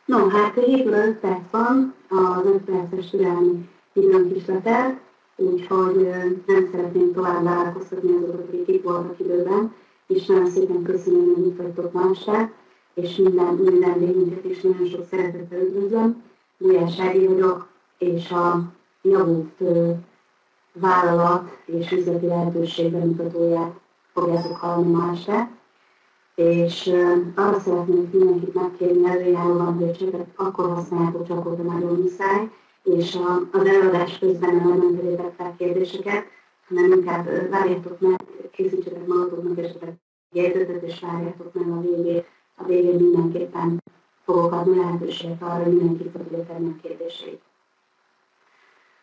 No, hát 7 óra 5 perc van, az 5 perces türelmi időnk is letelt, úgyhogy nem szeretném tovább vállalkoztatni azokat, akik itt voltak időben, és nagyon szépen köszönöm, hogy itt vagytok ma este, és minden új vendégünket is nagyon sok szeretettel üdvözlöm. Gulyás Ági vagyok, és a Javút vállalat és üzleti lehetőség bemutatóját fogjátok hallani ma este. És arra szeretnék mindenkit megkérni előjáróban, hogy a csetet akkor használjátok csak, hogy nagyon muszáj, és az előadás közben nem tegyétek fel kérdéseket, hanem inkább várjátok meg, készítsetek magatoknak esetleg jegyzetet, és várjátok meg a végén mindenképpen fogok adni lehetőséget arra, hogy mindenki tudja tenni a kérdéseit.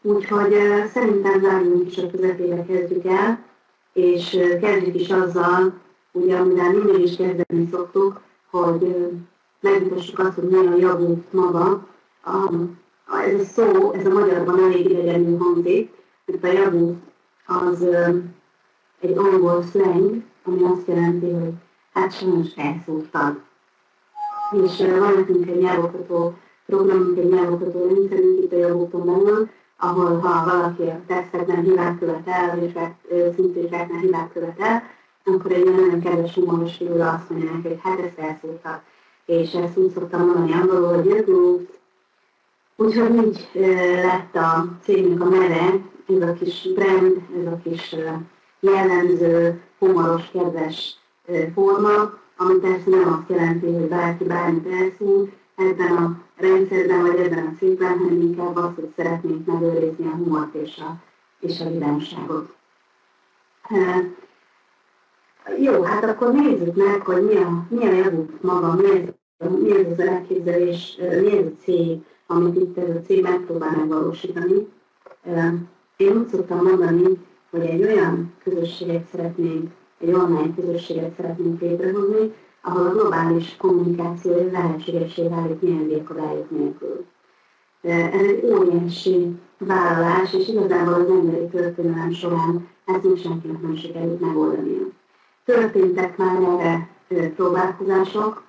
Úgyhogy szerintem zárjunk is a közepére kezdjük el, és kezdjük is azzal, ugye, amivel mindig is kezdeni szoktuk, hogy megmutassuk azt, hogy milyen a Javút maga. Ez a szó, ez a magyarban elég idegenül hangzik, mert a Javút az egy angol slang, ami azt jelenti, hogy hát sajnos elszúrtad. És van nekünk egy nyelvoktató programunk, egy nyelvoktató rendszerünk itt a Javúton belül, ahol ha valaki a tesztekben hibát követel, és szintén hibát követel, akkor egy nagyon kedves humoros figura azt mondja neki, hogy hát ezt elszúrtak. És ezt úgy szoktam mondani angolul, hogy jöttünk. Úgyhogy így lett a cégnek a neve, ez a kis brand, ez a kis jellemző, humoros, kedves forma, ami persze nem azt jelenti, hogy bárki bármit elszúr ebben a rendszerben, vagy ebben a cégben, hanem inkább azt, hogy szeretnénk megőrizni a humort és a vidámságot. Jó, hát akkor nézzük meg, hogy mi a Javút maga, mi ez az elképzelés, mi ez a cég, amit itt ez a cég megpróbál megvalósítani. Én úgy szoktam mondani, hogy egy olyan közösséget szeretnénk, egy online közösséget szeretnénk létrehozni, ahol a globális kommunikáció lehetségessé válik nyelvi akadályok nélkül. Ez egy óriási vállalás, és igazából az emberi történelem során ezt még senkinek nem sikerült megoldania. Történtek már erre próbálkozások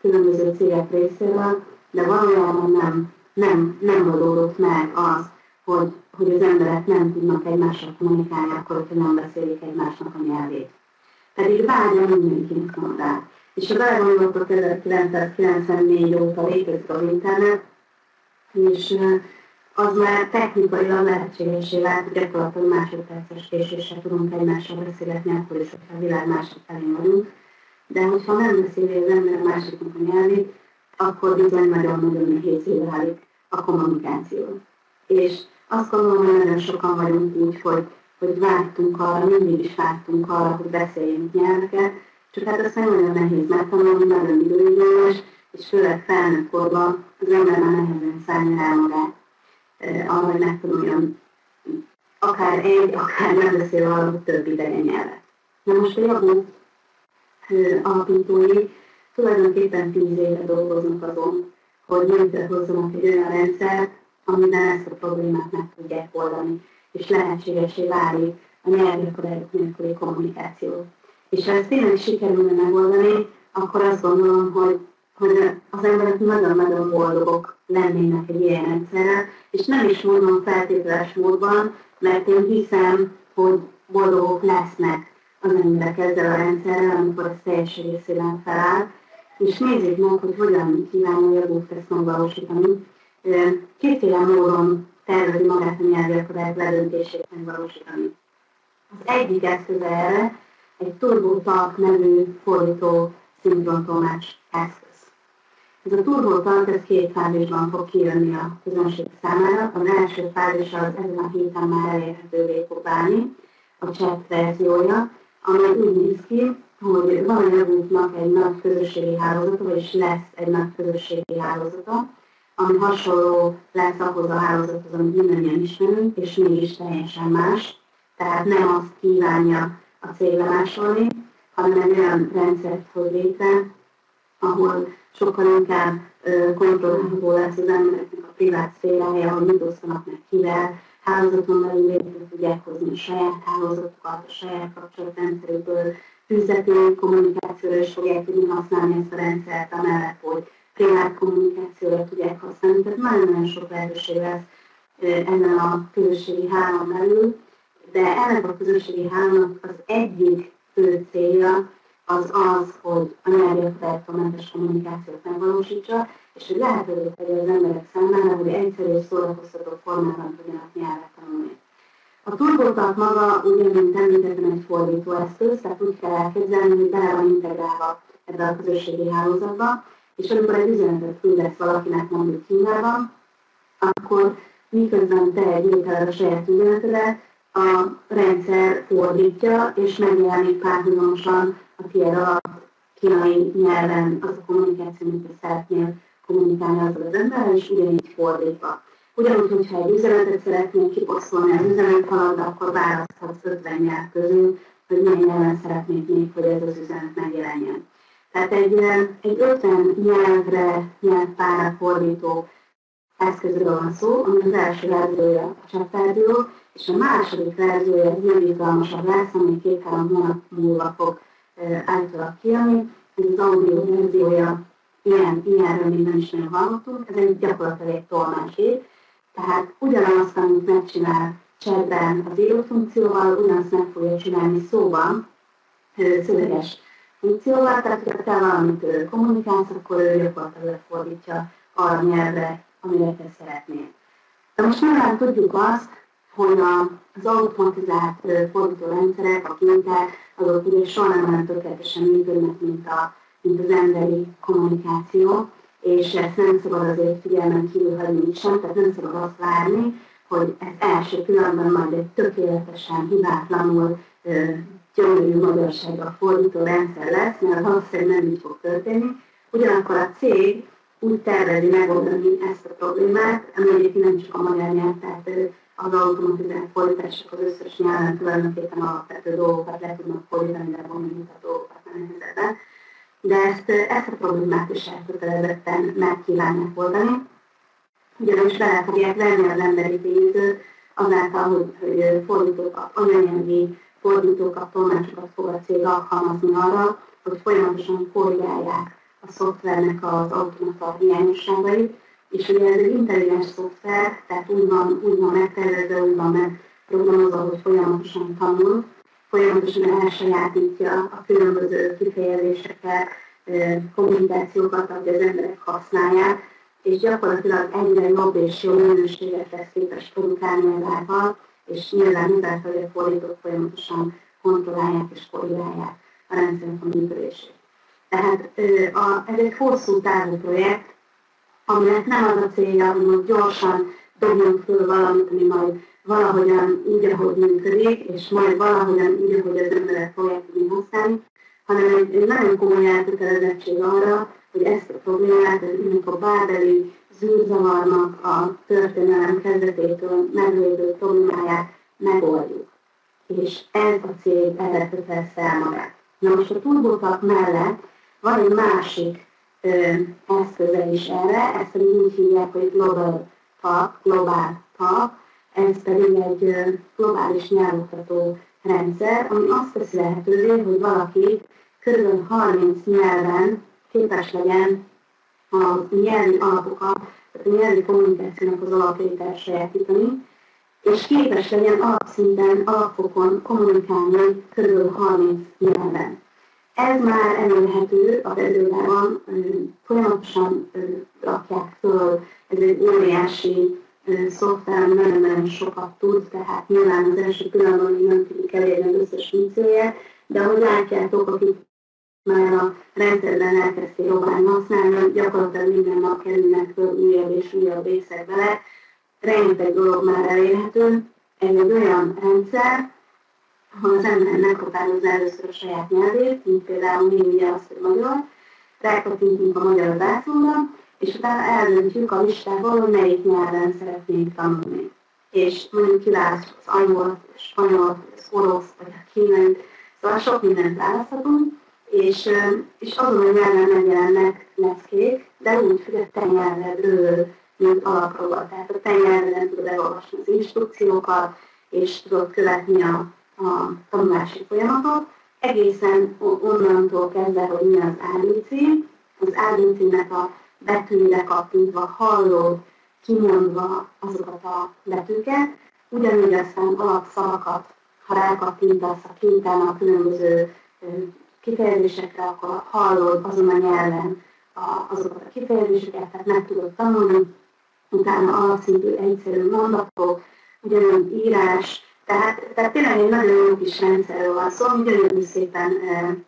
különböző cégek részéről, de valójában nem oldódott meg az, hogy az emberek nem tudnak egymással kommunikálni, akkor, hogyha nem beszélik egymásnak a nyelvét. Pedig vágya mindenkinek van rá. És ha belegondoltok, 1994 óta létezik az internet, és az már technikailag lehetségessé vált, hogy gyakorlatilag másodperces késéssel tudunk egymással beszélgetni, akkor is, hogyha a világ másik felén vagyunk. De hogyha nem beszéli az ember a másiknak a nyelvét, akkor bizony nagyon-nagyon nehézé válik a kommunikáció. És azt gondolom, hogy nagyon sokan vagyunk úgy, hogy vártunk arra, mindig is vártunk arra, hogy beszéljünk nyelveket, csak hát azt nagyon nehéz megtanulni, nagyon időigényes, és főleg felnőtt korban az ember már nehezen szállja rá magát arra, hogy megtanuljon akár nem beszél valahogy több idegen nyelvet. Na most a Javút alapítói tulajdonképpen 10 éve dolgoznak azon, hogy létrehozzanak egy olyan rendszert, amiben ezt a problémát meg tudják oldani, és lehetségessé válik a nyelvi akadályok nélküli kommunikáció. És ha ezt tényleg sikerülne megoldani, akkor azt gondolom, hogy az emberek nagyon-nagyon boldogok lennének egy ilyen rendszerrel, és nem is mondom feltételes módban, mert én hiszem, hogy boldogok lesznek az emberek ezzel a rendszerrel, amikor ez teljes egészében feláll. És nézzék meg, hogy hogyan kívánja Javút ezt megvalósítani. Kétféle módon tervezi magát a nyelvi akadályok ledöntését megvalósítani. Az egyik eszköze erre egy TurboTalk nevű fordító szinkrontolmács eszköz. Ez a TurboTalk 2 fázisban fog kijönni a közönség számára. Az első fázis az ezen a héten már elérhetővé fog válni, a chat verziója, amely úgy néz ki, hogy van a Javútnak egy nagy közösségi hálózata, vagyis lesz egy nagy közösségi hálózata, ami hasonló lesz ahhoz a hálózathoz, amit mindannyian ismerünk, és mégis teljesen más. Tehát nem azt kívánja a cég lemásolni, hanem egy olyan rendszert hoz létre, ahol sokkal inkább kontrollálható lesz az embereknek a privát szférája, hogy mit osztanak meg kivel, hálózaton belül létre tudják hozni a saját hálózatokat, a saját kapcsolatrendszerükből, üzleti kommunikációra is fogják tudni használni ezt a rendszert, amellett, hogy privát kommunikációra tudják használni. Tehát nagyon-nagyon sok lehetőség lesz ezen a közösségi hálón belül, de ennek a közösségi hálónak az egyik fő célja az az, hogy a nyelvi akadályokmentes kommunikációt megvalósítsa, és hogy lehetővé tegye az emberek számára, hogy egyszerű és szórakoztató formában tudjanak nyelvet tanulni. A turbótalk maga, ugye, mint említettem, egy fordítóeszköz, tehát úgy kell elképzelni, hogy bele van integrálva ebbe a közösségi hálózatba, és amikor egy üzenetet küldesz valakinek mondjuk Kínában, akkor miközben te írtál a saját üzenetedet, a rendszer fordítja, és megjelenik párhuzamosan a tiéd alatt kínai nyelven az a kommunikáció, amit te szeretnél kommunikálni azzal az emberrel, és ugyanígy fordítva. Ugyanúgy, hogyha egy üzenetet szeretnél kiposztolni az üzenethalakba, akkor választhatsz 50 nyelv közül, hogy milyen nyelven szeretnéd még, hogy ez az üzenet megjelenjen. Tehát egy 50 nyelvpárra fordító eszközről van szó, ami az első verziója a chat verzió, és a második verziója az ilyen izgalmasabb lesz, ami 2-3 hónap múlva fog állítólag kijönni. Ez az audio verziója, ilyenről még nem is nagyon hallottunk, ez egy gyakorlatilag egy tolmácsgép, tehát ugyanazt, amit megcsinál chatben az író funkcióval, ugyanazt meg fogja csinálni szóban, szöveges funkcióval, tehát ha te valamit kommunikálsz, akkor ő gyakorlatilag fordítja arra nyelvre, amire te szeretnél. De most nyilván tudjuk azt, hogy az automatizált fordítórendszerek, a kintek, azok ugye soha nem tökéletesen működnek, mint az emberi kommunikáció, és ezt nem szabad azért figyelmen kívül hagyni sem, tehát nem szabad azt várni, hogy ez első pillanatban majd egy tökéletesen, hibátlanul gyönyörű magyarsággal fordító rendszer lesz, mert valószínűleg nem így fog történni. Ugyanakkor a cég úgy tervezi megoldani ezt a problémát, ami egyébként nem csak a magyar nyelv, tehát az automatizált fordítások az összes nyelven tulajdonképpen alapvető dolgokat le tudnak fordítani, de bonyolultabb dolgokat nem helyzetben. De ezt a problémát is elkötelezetten meg kívánják oldani. Ugyanis bele fogják venni az emberi tényezőt azáltal, hogy fordítókat, anyanyelvi fordítókat, tolmácsokat fog a cég alkalmazni arra, hogy folyamatosan korrigálják a szoftvernek az automata hiányosságait, és ugye ez egy intelligens szoftver, tehát úgy van megtervezve, úgy van megprogramozva, hogy folyamatosan tanul, folyamatosan elsajátítja a különböző kifejezéseket, kommunikációkat, ahogy az emberek használják, és gyakorlatilag egyre jobb és jó minőséget lesz képes produkálni ezáltal, és nyilván ezáltal, hogy a fordítók folyamatosan kontrollálják és korrigálják a rendszernek a működését. Tehát ez egy hosszú távú projekt, aminek nem az a célja, hogy gyorsan dobjunk föl valamit, ami majd valahogyan úgy, ahogy működik, és majd valahogyan úgy, ahogy az emberek fogják tudni használni, hanem egy nagyon komoly elkötelezettség arra, hogy ezt a problémát, ennek a bábeli zűrzavarnak a történelem kezdetétől meglévő problémáját megoldjuk. És ez a cég erre kötelezte el magát. Na most a turbótalk mellett van egy másik eszköze is erre, ezt pedig úgy hívják, hogy Global Talk, ez pedig egy globális nyelvoktató rendszer, ami azt teszi lehetővé, hogy valaki kb. 30 nyelven képes legyen a nyelvi alapokat, tehát a nyelvi kommunikációnak az alapjait elsajátítani, és képes legyen alapszinten, alapfokon kommunikálni kb. 30 nyelven. Ez már elérhető a webőrában, folyamatosan rakják föl, ez egy óriási szoftver, nagyon-nagyon sokat tud, tehát nyilván az első pillanatban még nem tudjuk elérni az összes funkcióját, de ahogy látjátok, akik már a rendszerben elkezdték jobban használni, gyakorlatilag minden nap kerülnek föl újabb és újabb részek bele, rengeteg dolog már elérhető. Ez egy olyan rendszer, ahol az ember meghatározza először a saját nyelvét, mint például mi ugye azt, hogy magyar, rákattintunk a magyar zászlóra, és utána eldöntjük a listából, hogy melyik nyelven szeretnénk tanulni. És mondjuk kiválasztjuk az angolt, a spanyolt, az oroszt, vagy a kínai, szóval sok mindent választhatunk, és azon a nyelven megjelennek leckék, de úgy, hogy a te nyelvedről, mint alapról. Tehát a te nyelveden tudod elolvasni az instrukciókat, és tudod követni a tanulási folyamatot, egészen onnantól kezdve, hogy mi az ABC. Az ABC-nek a betűre kattintva hallod, kimondva azokat a betűket, ugyanúgy aztán alapszavakat, ha rákattintasz a kinten a különböző kifejezésekre, akkor hallod azon a nyelven azokat a kifejezéseket, tehát meg tudod tanulni, utána alapszintű egyszerű mondatok, ugyanúgy írás, tehát tényleg egy nagyon jó kis rendszerről van szó, ugyanúgy szépen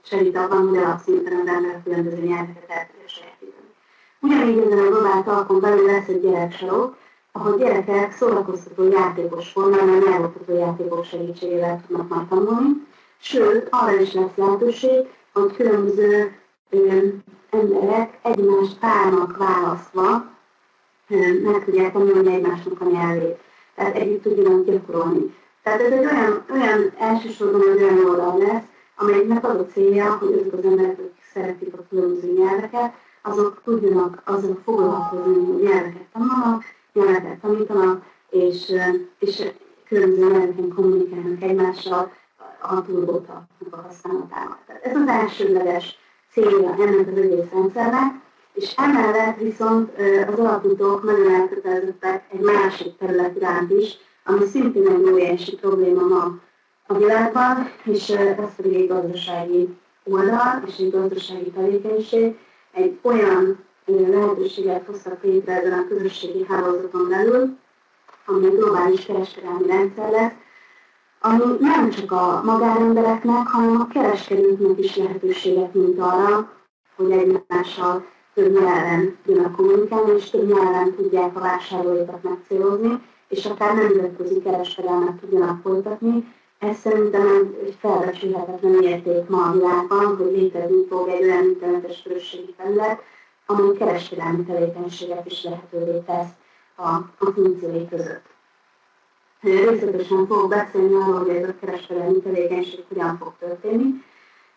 segít abban, hogy alapszinten az ember különböző nyelveket el tudja sajátítani. Ugyanígy ezen a globál talkon belül lesz egy gyereksarok, ahol gyerekek szórakoztató játékos formában, nyelvoktató játékok segítségével tudnak majd tanulni, sőt, arra is lesz lehetőség, hogy különböző emberek egymást párnak választva meg tudják tanulni egymásnak a nyelvét. Tehát együtt tudjanak gyakorolni. Tehát ez egy olyan elsősorban egy olyan oldal lesz, amelynek az a célja, hogy azok az emberek, akik szeretik a különböző nyelveket, azok tudjanak azzal foglalkozni, hogy nyelveket tanulnak, nyelveket tanítanak, és különböző nyelveken kommunikálnak egymással a turbótaknak a használatával. Tehát ez az elsődleges célja ennek az egész rendszernek, és emellett viszont az alapítók nagyon elkötelezettek egy másik terület iránt is, ami szintén egy óriási probléma ma a világban, és ez pedig egy gazdasági oldal, és egy gazdasági tevékenység. Egy olyan lehetőséget hoztak létre ezen a közösségi hálózaton belül, ami egy globális kereskedelmi rendszer lesz, ami nem csak a magánembereknek, hanem a kereskedőknek is lehetőséget nyújt arra, hogy egymással több nyelven tudjanak kommunikálni, és több nyelven tudják a vásárlóikat megcélozni, és akár nemzetközi kereskedelmet tudjanak folytatni. Ez szerintem egy felbecsülhetetlen érték ma a világban, hogy létezni fog egy olyan internetes közösségi terület, amely kereskedelmi tevékenységet is lehetővé tesz a funkciói között. Részletesen fogok beszélni arról, hogy ez a kereskedelmi tevékenység hogyan fog történni,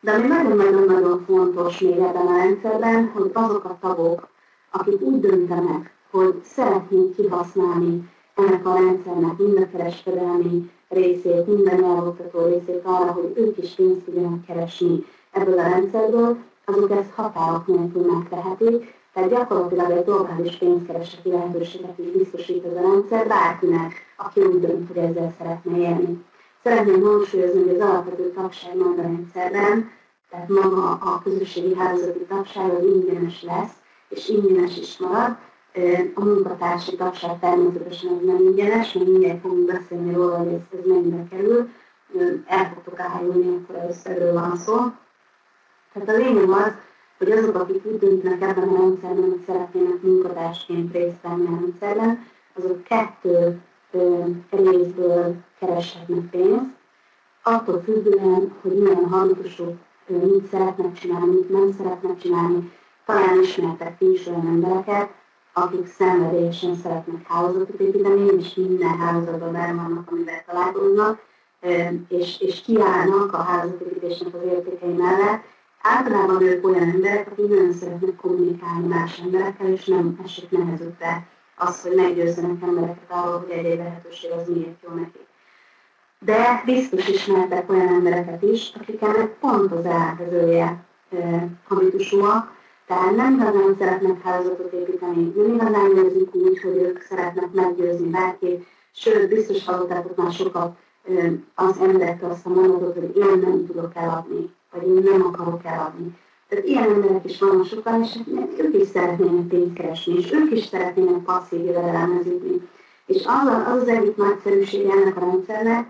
de ami nagyon-nagyon fontos még ebben a rendszerben, hogy azok a tagok, akik úgy döntenek, hogy szeretnék kihasználni ennek a rendszernek mind a kereskedelmi részét, minden nyelvoktató részét arra, hogy ők is pénzt tudjanak keresni ebből a rendszerből, azok ezt határok nélkül megtehetik, tehát gyakorlatilag egy globális pénzkereseti lehetőséget is biztosít ez a rendszer bárkinek, aki úgy dönt, hogy ezzel szeretne élni. Szeretném hangsúlyozni, hogy az alapvető tagság maga a rendszerben, tehát maga a közösségi hálózati tagság az ingyenes lesz, és ingyenes is marad. A munkatársi tagság természetesen az nem ingyenes, mert mindjárt fogunk beszélni róla, hogy ez mennyibe kerül. El fogtok állulni, akkor először erről van szó. Tehát a lényeg az, hogy azok, akik úgy döntenek ebben a rendszerben, hogy szeretnének munkatársként részt venni a rendszerben, azok 2 részből kereshetnek pénzt, attól függően, hogy milyen habitusok, mit szeretnek csinálni, mit nem szeretnek csinálni. Talán ismertek ti is olyan embereket, akik szenvedélyesen szeretnek hálózatot építeni, és minden hálózatban benne vannak, amivel találkoznak, és kiállnak a hálózatépítésnek az értékei mellett. Általában ők olyan emberek, akik nagyon szeretnek kommunikálni más emberekkel, és nem esik nehezükre az, hogy meggyőzzenek embereket arról, hogy egy lehetőség az miért jó nekik. De biztos ismertek olyan embereket is, akik ennek pont az ellenkezője habitusúak, tehát nem igazán szeretnek hálózatot építeni, nem igazán érzik úgy, hogy ők szeretnek meggyőzni bárkit, sőt, biztos hallottátok már sokat az emberektől azt a mondatot, hogy én nem tudok eladni, vagy én nem akarok eladni. Tehát ilyen emberek is vannak sokan, és ők is szeretnének pénzt keresni, és ők is szeretnének passzív jövedelemhez jutni. És az egyik nagyszerűsége ennek a rendszernek,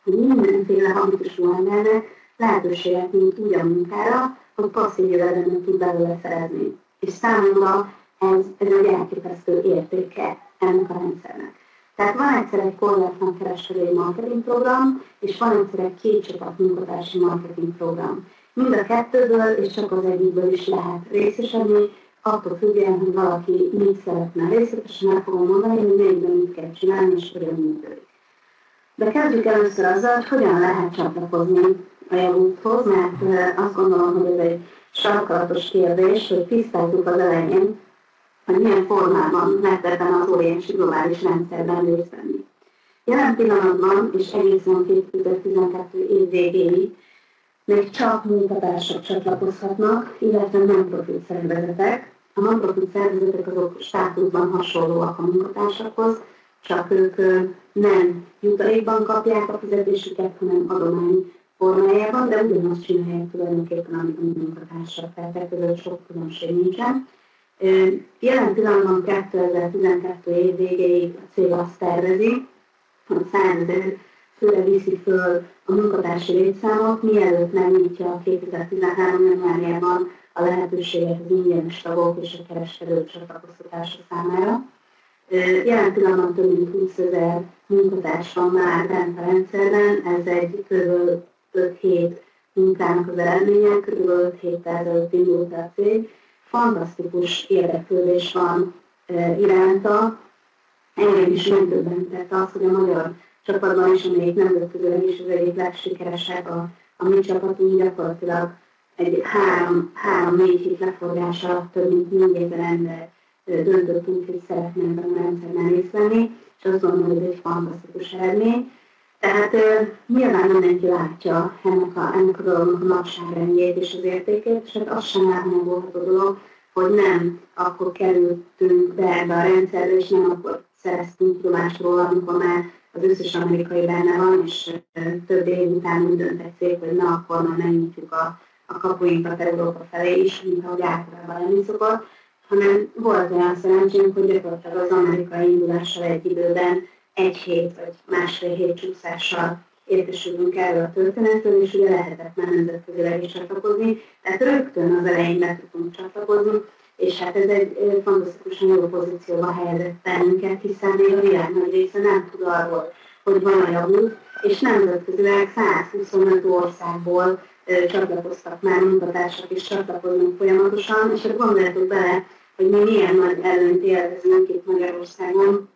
hogy mindenféle habitusú embernek lehetőséget nyújt úgy a munkára, hogy passzív jövedelemet tud belőle szerezni. És számomra ez egy elképesztő értéke ennek a rendszernek. Tehát van egyszer egy korlátlan kereskedői marketing program, és van egyszer egy 2 csapat munkatársi marketing program. Mind a 2-ből, és csak az egyikből is lehet részesedni, attól függően, hogy valaki mit szeretne. Részletesen el fogom mondani, hogy melyikben mit kell csinálni, és hogyan működik. De kezdjük először azzal, hogy hogyan lehet csatlakozni a javúthoz, mert azt gondolom, hogy ez egy sarkalatos kérdés, hogy tisztázzuk az elején, hogy milyen formában lehet ebben az óriási globális rendszerben részt venni. Jelen pillanatban, és egészen 2012 év végéig még csak munkatársak csatlakozhatnak, illetve nem profit szervezetek, A non-profit szervezetek azok státuszban hasonlóak a munkatársakhoz, csak ők nem jutalékban kapják a fizetésüket, hanem adomány formájában, de ugyanazt csinálják tulajdonképpen, amit a munkatársak, tehát között sok különbség nincsen. Jelen pillanatban 2012 év végéig a cég azt tervezi, hogy 100 000 főre viszi föl a munkatársi létszámot, mielőtt megnyitja a 2013. januárjában a lehetőséget az ingyenes tagok és a kereskedők csatlakoztatása számára. Jelen pillanatban több mint 20 000 munkatárs van már bent a rendszerben, ez egy kb. 5 hét munkának az eredménye, kb. 5 héttel ezelőtt indult a cég. Fantasztikus érdeklődés van iránta. Engem is megdöbbentett az, hogy a magyar csapatban is, amelyik nemzetközileg is az egyik legsikeresebb a mi csapatunk, gyakorlatilag egy 3-4 hét leforgása alatt több mint 4000 ember döntöttünk, hogy szeretnénk a rendszerben részt venni, és azt gondolom, hogy ez egy fantasztikus eredmény. Tehát nyilván mindenki látja ennek a dolognak a nagyságrendjét és az értékét, és hát az sem elhanyagolható dolog, hogy nem akkor kerültünk be ebbe a rendszerbe, és nem akkor szereztünk tudomást róla, amikor már az összes amerikai benne van, és több év után úgy döntett cég, hogy na, akkor már megnyitjuk a kapuinkat Európa felé is, mint ahogy általában lenni szokott, hanem volt olyan szerencsénk, hogy gyakorlatilag az amerikai indulással egy időben 1 hét vagy 1,5 hét csúszással értesülünk erről a történetről, és ugye lehetett már nemzetközileg is csatlakozni, tehát rögtön az elején le tudtunk csatlakozni, és hát ez egy fantasztikusan jó pozícióba helyezett bennünket, hiszen még a világ nagy része nem tud arról, hogy van a javult, és nemzetközileg 125 országból csatlakoztak már munkatársak, és csatlakozunk folyamatosan, és hát gondoljatok bele, hogy mi milyen nagy előnyt élvezünk itt Magyarországon,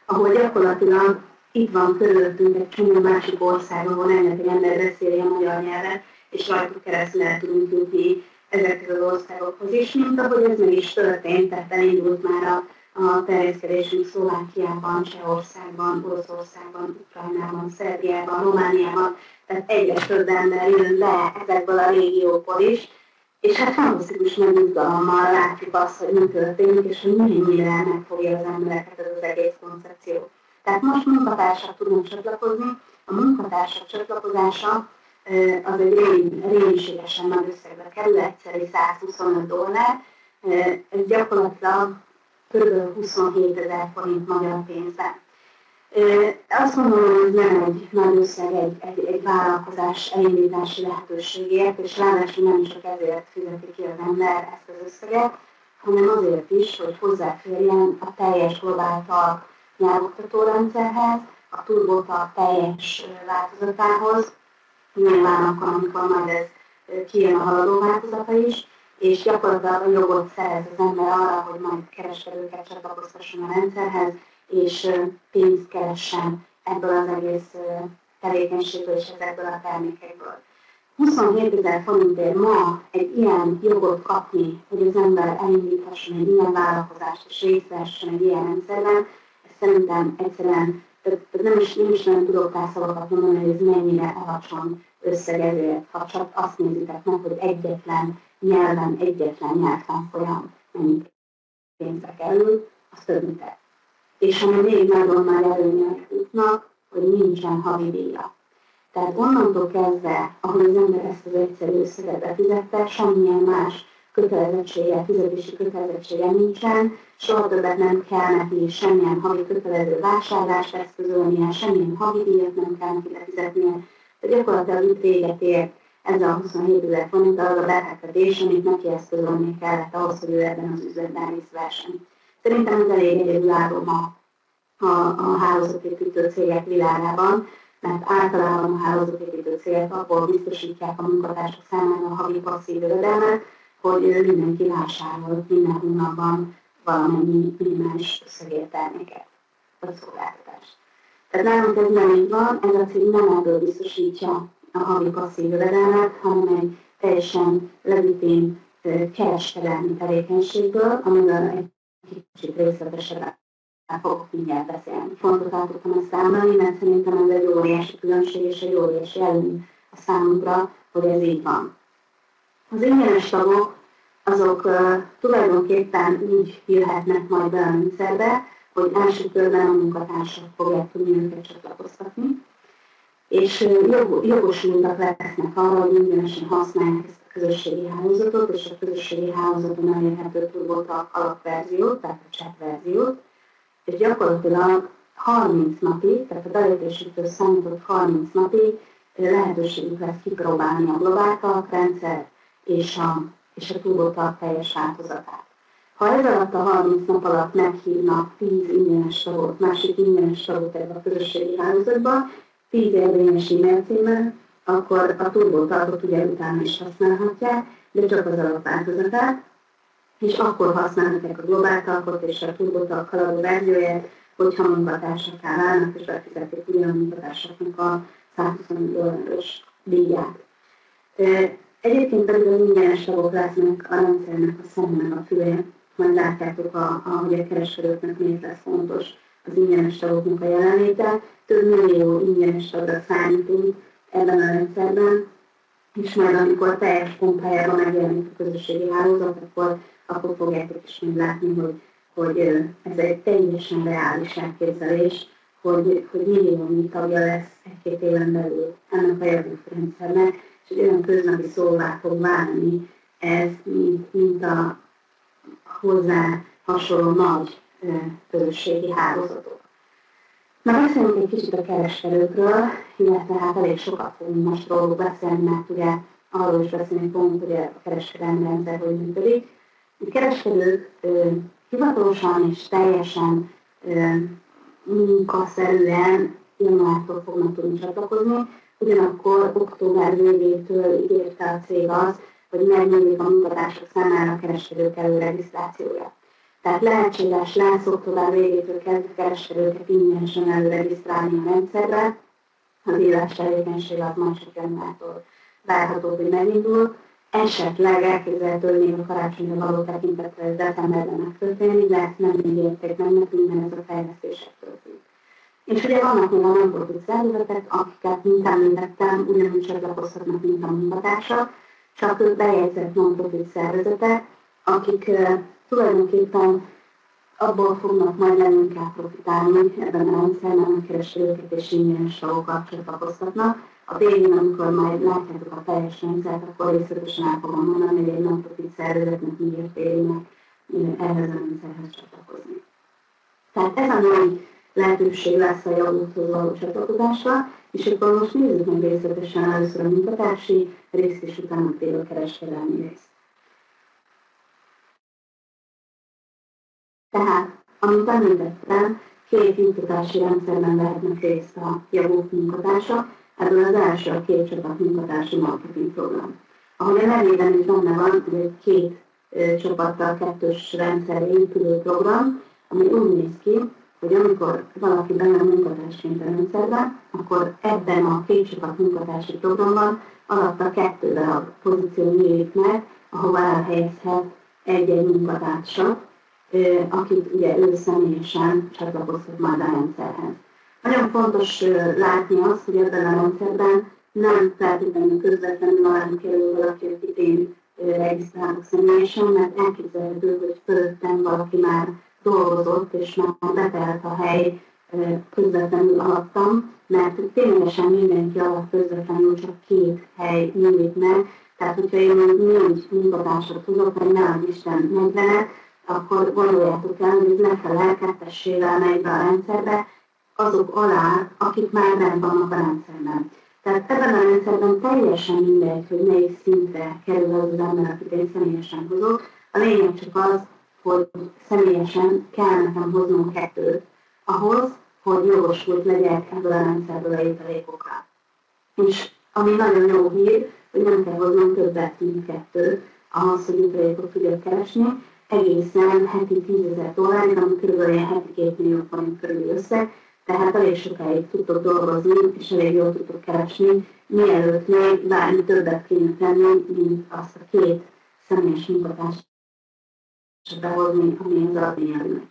ahol gyakorlatilag itt van körülöttünk egy csomó másik ország, ahol rengeteg ember beszéli a magyar nyelvet, és rajtuk keresztül el tudunk jutni ezekhez az országokhoz is, mint ahogy ez meg is történt, tehát elindult már a terjeszkedésünk Szlovákiában, Csehországban, Oroszországban, Ukrajnában, Szerbiában, Romániában, tehát egyre több ember jön le ezekből a régiókból is, és hát fantasztikus nagy izgalommal látjuk azt, hogy mi történik, és hogy mennyire megfogja az embereket ez az egész koncepció. Tehát most munkatársak tudunk csatlakozni, a munkatársak csatlakozása az egy rémségesen nagy összegbe kerül, egyszerű $125. Ez gyakorlatilag kb. 27 000 forint magyar pénzben. Azt gondolom, hogy ez nem egy nagy összeg egy vállalkozás elindítási lehetőségért, és ráadásul nem csak ezért fizeti ki az ember ezt az összeget, hanem azért is, hogy hozzáférjen a teljes globáltal nyelvoktatórendszerhez, a TurboTalk teljes változatához, nyilván akkor, amikor majd ez kijön a haladó változata is, és gyakorlatilag a jogot szerez az ember arra, hogy majd kereskedőket csatlakoztasson a rendszerhez, és pénzt keressen ebből az egész tevékenységből és ezekből a termékekből. 27 000 forintért ma egy ilyen jogot kapni, hogy az ember elindíthasson egy ilyen vállalkozást és részt vehessen egy ilyen rendszerben, ez szerintem egyszerűen nem is nagyon tudok rá szavakat mondani, hogy ez mennyire alacsony összeg ezért, ha csak azt nézitek meg, hogy egyetlen nyelven, egyetlen nyelvtanfolyam mennyi pénzre kerül, az több mint ez. És ami még nagyon nagy előnyök jutnak, hogy nincsen havi díja. Tehát onnantól kezdve, ahogy az ember ezt az egyszerű összeget befizette, semmilyen más kötelezettsége, fizetési kötelezettsége nincsen, soha többet nem kell neki semmilyen havi kötelező vásárlást eszközölnie, semmilyen havi díjat nem kell neki befizetnie. De gyakorlatilag itt véget ért ezzel a 27 000 forinttal az a befektetés, amit neki eszközölni kellett ahhoz, hogy ő ebben az üzletben részt vessen. Szerintem ez elég egyedülálló ma a hálózatépítő cégek világában, mert általában a hálózatépítő cégek abból biztosítják a munkatársak számára a havi passzív jövedelmet, hogy mindenki vásárol minden hónapban valamennyi minimális összegért terméket vagy szolgáltatást. Tehát nálunk ez nem így van, ez a cég nem ebből biztosítja a havi passzív jövedelmet, hanem egy teljesen legitim kereskedelmi tevékenységből, amivel egy kicsit részletesebben fogok mindjárt beszélni. Fontos tartottam ezt számolni, mert szerintem ez egy óriási különbség és egy óriási előny a számunkra, hogy ez így van. Az ingyenes tagok azok tulajdonképpen úgy jöhetnek majd be a rendszerbe, hogy első körben a munkatársak fogják tudni őket csatlakoztatni, és jogosultak lesznek arra, hogy ingyenesen használják ezt a közösségi hálózatot, és a közösségi hálózaton elérhető TurboTalk alapverziót, tehát a chat verziót, és gyakorlatilag 30 napig, tehát a belépésüktől számított 30 napig lehetőségük lesz kipróbálni a GlobalTalk rendszer és a TurboTalk teljes változatát. Ha ez alatt a 30 nap alatt meghívnak 10 ingyenes tagot, másik ingyenes tagot ebbe a közösségi hálózatba, 10 érvényes e-mail címmel, akkor a TurboTalkot ugye utána is használhatják, de csak az alapváltozatát, és akkor használhatják a GlobalTalkot és a TurboTalk haladó verzióját, hogyha munkatársaká válnak, és befizetik ugyan a munkatársaknak a $125 díját. Egyébként pedig az ingyenes tagok lesznek a rendszernek a szeme, a füle, majd látjátok, hogy a kereskedőknek miért lesz fontos az ingyenes tagoknak a jelenléte. Több millió ingyenes tagra számítunk ebben a rendszerben, és majd amikor teljes pompájában megjelenik a közösségi hálózat, akkor fogjátok is még látni, hogy ez egy teljesen reális elképzelés, hogy milliónyi tagja lesz egy-két éven belül ennek a javult rendszernek, és egy olyan köznapi szóvá fog válni ez, mint a hozzá hasonló nagy közösségi hálózatok. Na, beszéljünk egy kicsit a kereskedőkről, illetve hát elég sokat fogunk most róluk beszélni, mert ugye arról is beszélni fogunk, hogy a kereskedelmi rendszer hogy működik. A kereskedők hivatalosan és teljesen munkaszerűen januártól fognak tudni csatlakozni, ugyanakkor október végétől ígérte a cég az, hogy megnyílik a munkatársak számára a kereskedők előregisztrációja. Tehát lehetséges lesz október végétől kezdve kereskedőket ingyenesen előregisztrálni a rendszerbe, az éves tevékenység az majd csak januártól várható, hogy megindul. Esetleg elképzelhető, hogy még a karácsonyra való tekintetre ez decemberben megtörténik, de ezt nem ígérték meg nekünk, mert ez a fejlesztésektől függ. És ugye vannak még a non-profit szervezetek, akiket, mint említettem, ugyanúgy csatlakozhatnak, mint a munkatársak, csak ők bejegyzett non-profit szervezetek, akik tulajdonképpen abból fognak majd leginkább profitálni ebben a rendszerben, a kereskedőket és ingyenes tagokat csatlakoztatnak. A végén, amikor majd látjátok a teljes rendszert, akkor részletesen el fogom mondani, hogy egy non-profit szervezetnek miért éri meg ehhez a rendszerhez csatlakozni. Tehát ez a nagy lehetőség lesz a javulthoz való csatlakozásra, és akkor most nézzük meg részletesen először a munkatársi részt, és utána pedig a kereskedelmi részt. Tehát, amit említettem, két mutatási rendszerben vehetnek részt a javult munkatársak, ebből az első a két csapat munkatársi marketing program. Ahogy a nevében is benne van, ez egy két csapattal kettős rendszerre épülő program, ami úgy néz ki, hogy amikor valaki benne munkatársként a rendszerben, akkor ebben a két csapat munkatársi programban alatta 2 darab pozíció nyílik meg, ahova elhelyezhet egy-egy munkatársat, akit ugye ő személyesen csatlakozhat majd a rendszerhez. Nagyon fontos látni azt, hogy ebben a rendszerben nem feltétlenül közvetlenül arra kerül valaki, akit én regisztrálok személyesen, mert elképzelhető, hogy fölöttem valaki már dolgozott, és már betelt a hely közvetlenül alattam, mert ténylegesen mindenki alatt közvetlenül csak 2 hely nyílik meg, tehát hogyha én 4 munkatársat tudok, vagy ne az Isten 40-et, akkor gondoljátok el, hogy ez lefele kettessével megy be a rendszerbe, azok alá, akik már bent vannak a rendszerben. Tehát ebben a rendszerben teljesen mindegy, hogy melyik szintre kerül az az ember, akit én személyesen hozok. A lényeg csak az, hogy személyesen kell nekem hoznom 2 ahhoz, hogy jogosult legyek ebből a rendszerből a jutalékokra. És ami nagyon jó hír, hogy nem kell hoznom többet, mint 2 ahhoz, hogy jutalékot tudjak keresni, egészen heti $10,000, ami kb. Heti 2 millió forint körül összeg, tehát elég sokáig tudtok dolgozni, és elég jól tudtok keresni, mielőtt még bármi többet kéne tenni, mint azt a 2 személyes munkatársat behozni, ami az alapján.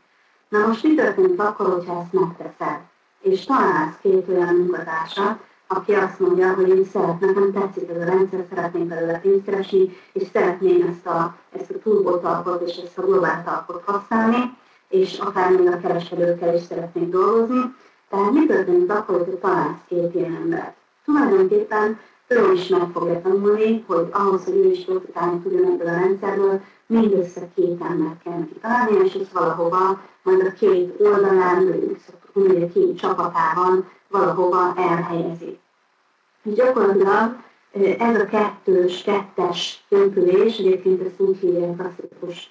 Na most mi történik akkor, hogyha ezt megteszed, és találsz 2 olyan munkatársat, aki azt mondja, hogy én nekem tetszik ez a rendszer, szeretném belőle pénzt keresni, és szeretném ezt a turbótalpot és ezt a globáltalpot használni, és akár még a kereskedőkkel is szeretnék dolgozni. Tehát mi történik akkor, hogy találsz két ilyen embert? Tulajdonképpen ő is meg fogja tanulni, hogy ahhoz, hogy ő is profitálni tudjon ebből a rendszerből, mindössze két embert kell neki találni, és ezt valahova, majd a két oldalán, úgy szoktuk mondani, a két csapatában valahova elhelyezi. És gyakorlatilag ez a kettes épülés, egyébként ezt úgy hívják klasszikus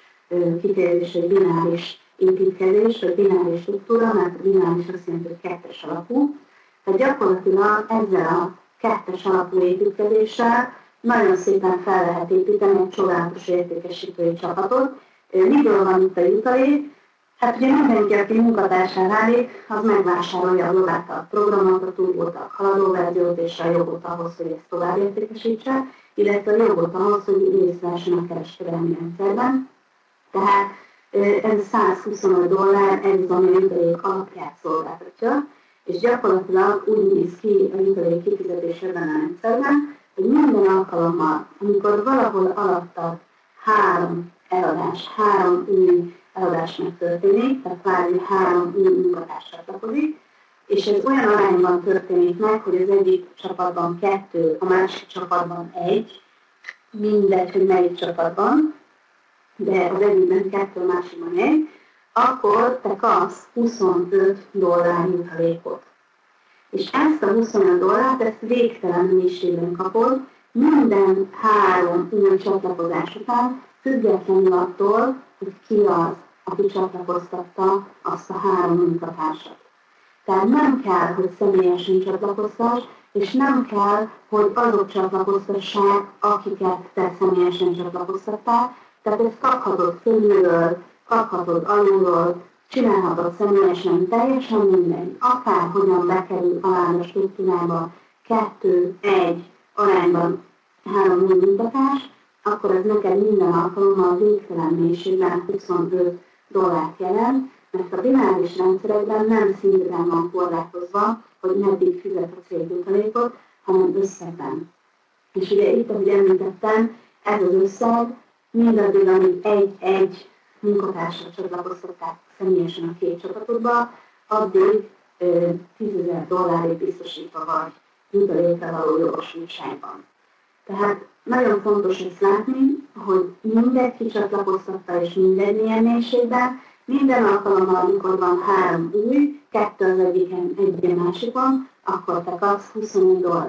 kifejezés, hogy bináris építkezés, vagy bináris struktúra, mert a bináris azt jelenti, hogy kettes alapú. Tehát gyakorlatilag ezzel a kettes alapú építkezéssel nagyon szépen fel lehet építeni egy csodálatos értékesítői csapatot. Miből van itt a jutalék? Hát ugye mindenki, aki munkatársán válik, az megvásárolja a globáltalan programot, a túlvoltak haladó verziót és a jogot ahhoz, hogy ezt tovább értékesítse, illetve a jogot ahhoz, hogy részt vehessen a kereskedelmi rendszerben. Tehát ez a $125, ez a jutalék alapját szolgáltatja, és gyakorlatilag úgy néz ki a jutalék kifizetés ebben a rendszerben, hogy minden alkalommal, amikor valahol alattad 3 eladás, 3 új eladás megtörténik, tehát várjuk 3 új munkatárs csatlakozik, és ez olyan arányban történik meg, hogy az egyik csapatban 2, a másik csapatban 1, mindegy, hogy melyik csapatban, de az egyikben 2, a másikban 1, akkor te kapsz $25 jutalékot. És ezt a $25, ezt végtelen mennyiségben kapod, minden 3 új csatlakozás után, függetlenül attól, hogy ki az, aki csatlakoztatta azt a 3 munkatársat. Tehát nem kell, hogy személyesen csatlakoztass, és nem kell, hogy azok csatlakoztassák, akiket te személyesen csatlakoztattál. Tehát ezt kaphatod fölülről, kaphatod alulról, csinálhatod személyesen, teljesen mindegy. Akárhogyan bekerül a struktúrába 2-1 arányban 3 új munkatárs, akkor ez neked minden alkalommal végtelen mélységben $25 jelent, mert a bináris rendszerekben nem szinten van korlátozva, hogy meddig fizet a cég jutalékot, hanem összegben. És ugye itt, ahogy említettem, ez az összeg mindaddig, amíg egy munkatársat csatlakoztatták személyesen a két csapatodba, addig $10,000 biztosítva vagy jutalékra való jogosultságban. Tehát nagyon fontos ezt látni, hogy mindegy kicsatlakoztatta és mindegy milyen mélységben, minden alkalommal, amikor van 3 új, 2 az egyiken, 1 a másikon, akkor te kapsz $25.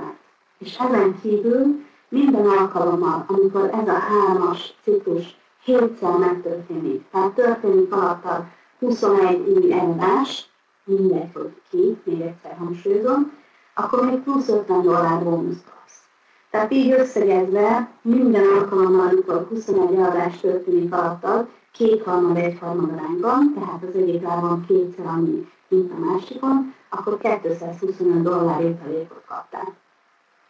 És ezen kívül minden alkalommal, amikor ez a 3-as ciklus 7-szer megtörténik, tehát történik alatta 21 új eladás, mindegy, hogy ki, még egyszer hangsúlyozom, akkor még plusz $50 bónusz kapsz. Tehát így összegezve minden alkalommal, amikor 21 eladás történik alattad, 2/3-1/3 arányban, tehát az egyik lábon 2-szer annyi, mint a másikon, akkor $225 jutalékot kaptál.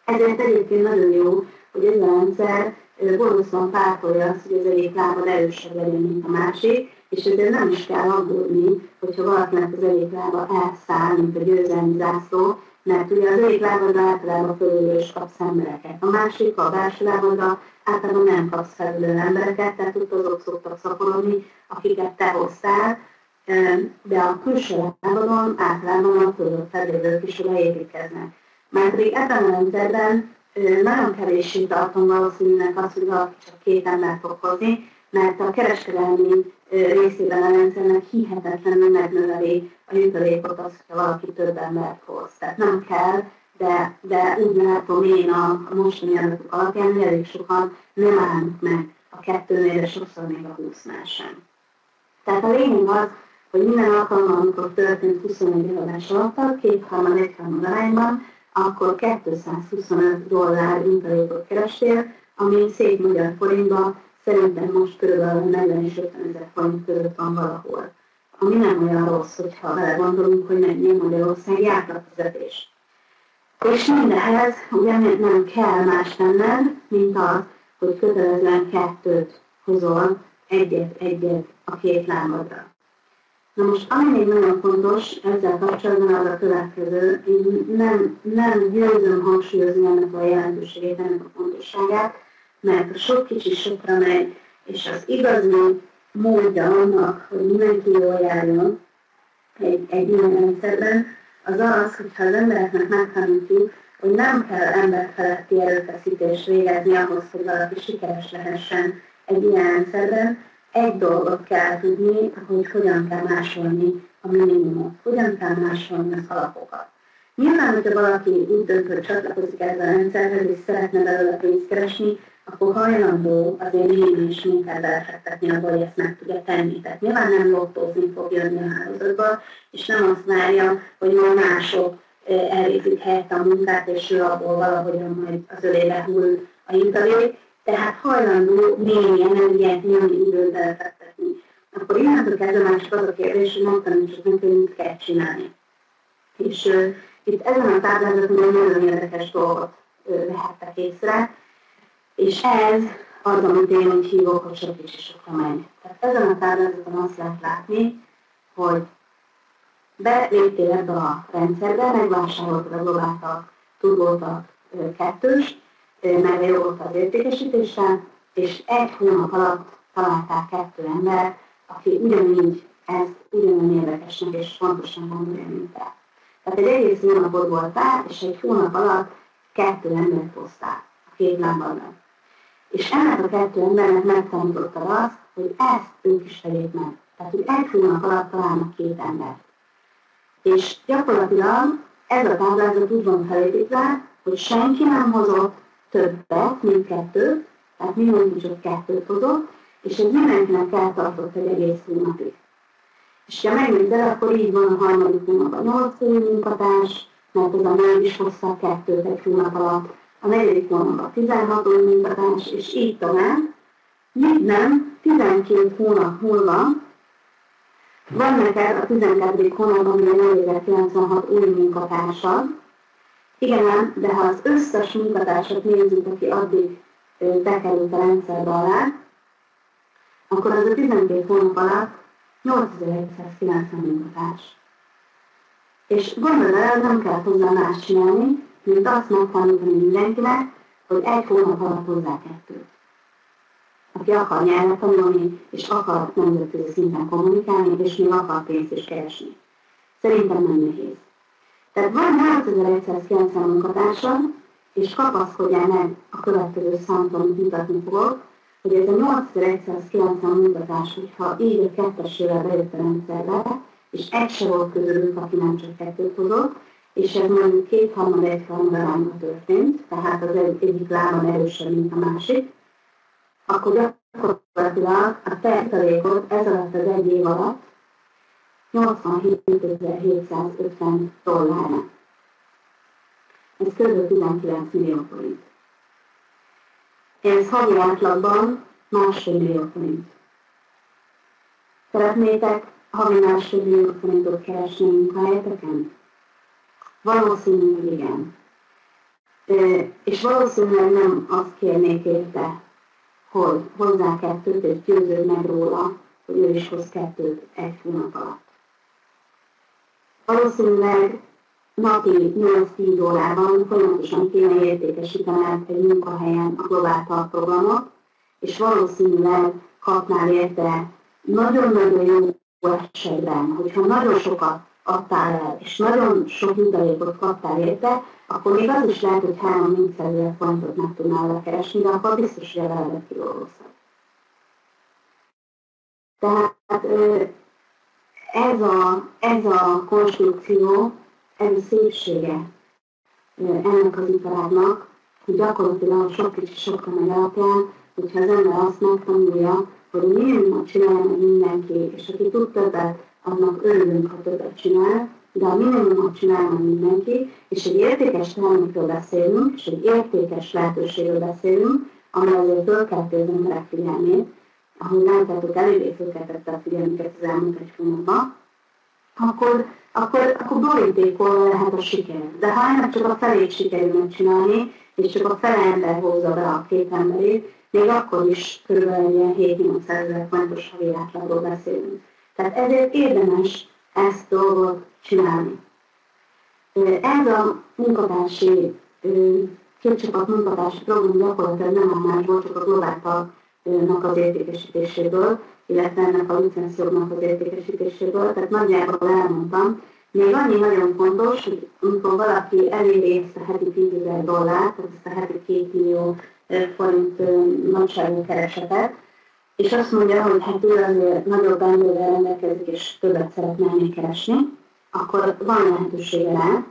Ezért egyébként nagyon jó, hogy ez a rendszer borzasztóan pártolja azt, hogy az egyik lábad erősebb legyen, mint a másik, és ezért nem is kell aggódni, hogyha valakinek az egyik lába elszáll, mint a győzelmi zászló, mert ugye az egyik lábadra általában fölülről is kapsz embereket. A másik, a belső lábadra általában nem kapsz felülő embereket, tehát ott azok szoktak szaporodni, akiket te hoztál, de a külső lábadon általában a fölött felülők is leépítkeznek. Már pedig ebben a rendszerben nagyon kevéssé tartom valószínűleg azt, hogy valaki csak 2 embert fog hozni, mert a kereskedelmi részében a rendszernek hihetetlenül megnöveli a jutalékot az, hogy valaki több embert hoz. Tehát nem kell, de úgy látom én a mostani adatok alapján, hogy elég sokan nem állnak meg a 2-nél, de sokszor még a 20-nál sem. Tehát a lényeg az, hogy minden alkalommal, amikor történt 21 eladás alatt, 2/3-1/3 arányban, akkor $225 jutalékot kerestél, ami szép magyar forintban szerintem most körülbelül 40 és 50 ezer forint között van valahol. Ami nem olyan rossz, hogyha belegondolunk, hogy mennyi magyarországi átlagfizetés. És mindehhez ugye nem kell más tenned, mint az, hogy kötelezően 2 hozol, egyet a 2 lábadra. Na most, ami még nagyon fontos ezzel kapcsolatban az a következő, én nem győzöm hangsúlyozni ennek a jelentőségét, ennek a fontosságát, mert a sok kicsi sokra megy, és az igazi módja annak, hogy mindenki jól járjon egy ilyen rendszerben, az az, hogyha az embereknek megtanítjuk, hogy nem kell emberfeletti erőfeszítést végezni ahhoz, hogy valaki sikeres lehessen egy ilyen rendszerben. Egy dolgot kell tudni, hogy hogyan kell másolni a minimumot, hogyan kell másolni az alapokat. Nyilván, hogyha valaki úgy dönt, hogy csatlakozik ezzel a rendszerhez, és szeretne belőle pénzt keresni, akkor hajlandó azért minimális munkát belefektetni abból, hogy ezt meg tudja tenni. Tehát nyilván nem lottózni fog jönni a hálózatba, és nem azt várja, hogy majd mások elvégzik helyett a munkát, és ő abból valahogyan majd az ölébe hull a juttalék. Tehát hajlandó némi energiát, némi időt belefektetni. Akkor innentől kezdve már csak az a kérdés, hogy megtanítsuk neki, hogy mit kell csinálni. És itt ezen a táblázaton nagyon érdekes dolgot vehettek észre, és ez az, amit én úgy hívok, hogy sok kicsi sokra megy. Tehát ezen a táblázaton azt lehet látni, hogy beléptél ebbe a rendszerbe, megvásároltad a globáltak, tudótak kettőst, mert jó volt az értékesítésre, és egy hónap alatt találták 2 ember, aki ugyanígy ezt ugyanolyan érdekesnek és fontosan gondolja, mint te. Tehát egy egész hónapot voltál, és egy hónap alatt 2 embert hoztál a 2 lábadnak. És ennek a 2 embernek megtanítottad azt, hogy ezt ők is tegyék meg. Tehát, hogy egy hónap alatt találnak 2 embert. És gyakorlatilag ez a táblázat úgy van felépítve, hogy senki nem hozott többet, mint 2, tehát mindenki csak 2 hozott, és ez mindenkinek eltartott egy egész hónapig. És ha megnézed, akkor így van a harmadik hónapban 8 munkatárs, mert ez a nő is hozta 2 egy hónap alatt, a negyedik hónapban 16 munkatárs, és így tovább. Míg nem, 12 hónap múlva van neked a 12. hónapban 4096 új munkatársad. Igen, de ha az összes munkatársat nézzük, aki addig bekerült a rendszerbe alá, akkor az a 12 hónap alatt 8190 munkatárs. És gondolod el, nem kell hozzá más csinálni, mint azt megtanítani mindenkinek, hogy egy hónap alatt hozzá 2. Aki akar nyelvet tanulni, és akar nemzetközi szinten kommunikálni, és még akar pénzt is keresni. Szerintem nem nehéz. Tehát van 8190 munkatársad, és kapaszkodjál meg a következő számot, amit mutatni fogok, hogy ez a 8190 munkatárs, hogyha így a 2-esével bejött a rendszerbe, és egy se volt közülük, aki nem csak 2 hozott, és ez mondjuk 2/3-1/3 arányban történt, tehát az egyik lábon erősebb, mint a másik, akkor gyakorlatilag a tartalékot ez alatt az egy év alatt $87,750. Ez kb. 19 millió forint. Ez havi átlagban 1,5 millió forint. Szeretnétek havi 1,5 millió forintot keresni munkahelyeteken? Valószínűleg igen. És valószínűleg nem azt kérnék érte, hogy hozzá 2, és győződ meg róla, hogy ő is hoz 2 egy hónap alatt. Valószínűleg napi 8-10 órában folyamatosan kéne értékesítened egy munkahelyen a globáltal programot, és valószínűleg kapnál érte nagyon-nagyon jó esetben, hogyha nagyon sokat adtál el, és nagyon sok jutalékot kaptál érte, akkor még az is lehet, hogy 3-400 000 forintot meg tudnál keresni, de akkor biztos, hogy elevet kilózhat. Tehát ez a konstrukció, ez a szépsége ennek az iparágnak, hogy gyakorlatilag sok kicsi sokkal meg alapján, hogyha az ember azt megtanulja, hogy minimumot csinálja meg mindenki, és aki tud többet, annak örülünk, ha többet csinál, de a minimumot csinálja meg mindenki, és egy értékes termékről beszélünk, és egy értékes lehetőségről beszélünk, amely azért fölkelti az emberek figyelmét, ahogy látjátok, eléggé fölkeltette a figyelmüket az elmúlt egy hónapban, akkor borítékolva lehet a siker. De ha ennek csak a felét sikerül megcsinálni, és csak a fele ember hozza be a 2 emberét, még akkor is kb. 7-800 000 forintos havi átlagról beszélünk. Tehát ezért érdemes ezt dolgot csinálni. Ez a munkatársi, kétcsapat munkatársi program gyakorlatilag nem áll másból, csak a Globáltalnak az értékesítéséből, illetve ennek a licenszjognak az értékesítéséből, tehát nagyjából elmondtam. Még annyi nagyon fontos, hogy amikor valaki eléri ezt a heti $10,000, tehát ezt a heti 2 millió forint nagyságú keresetet, és azt mondja, hogy hát ő azért nagyobb engedéllyel rendelkezik, és többet szeretne ennél keresni, akkor van lehetősége rá.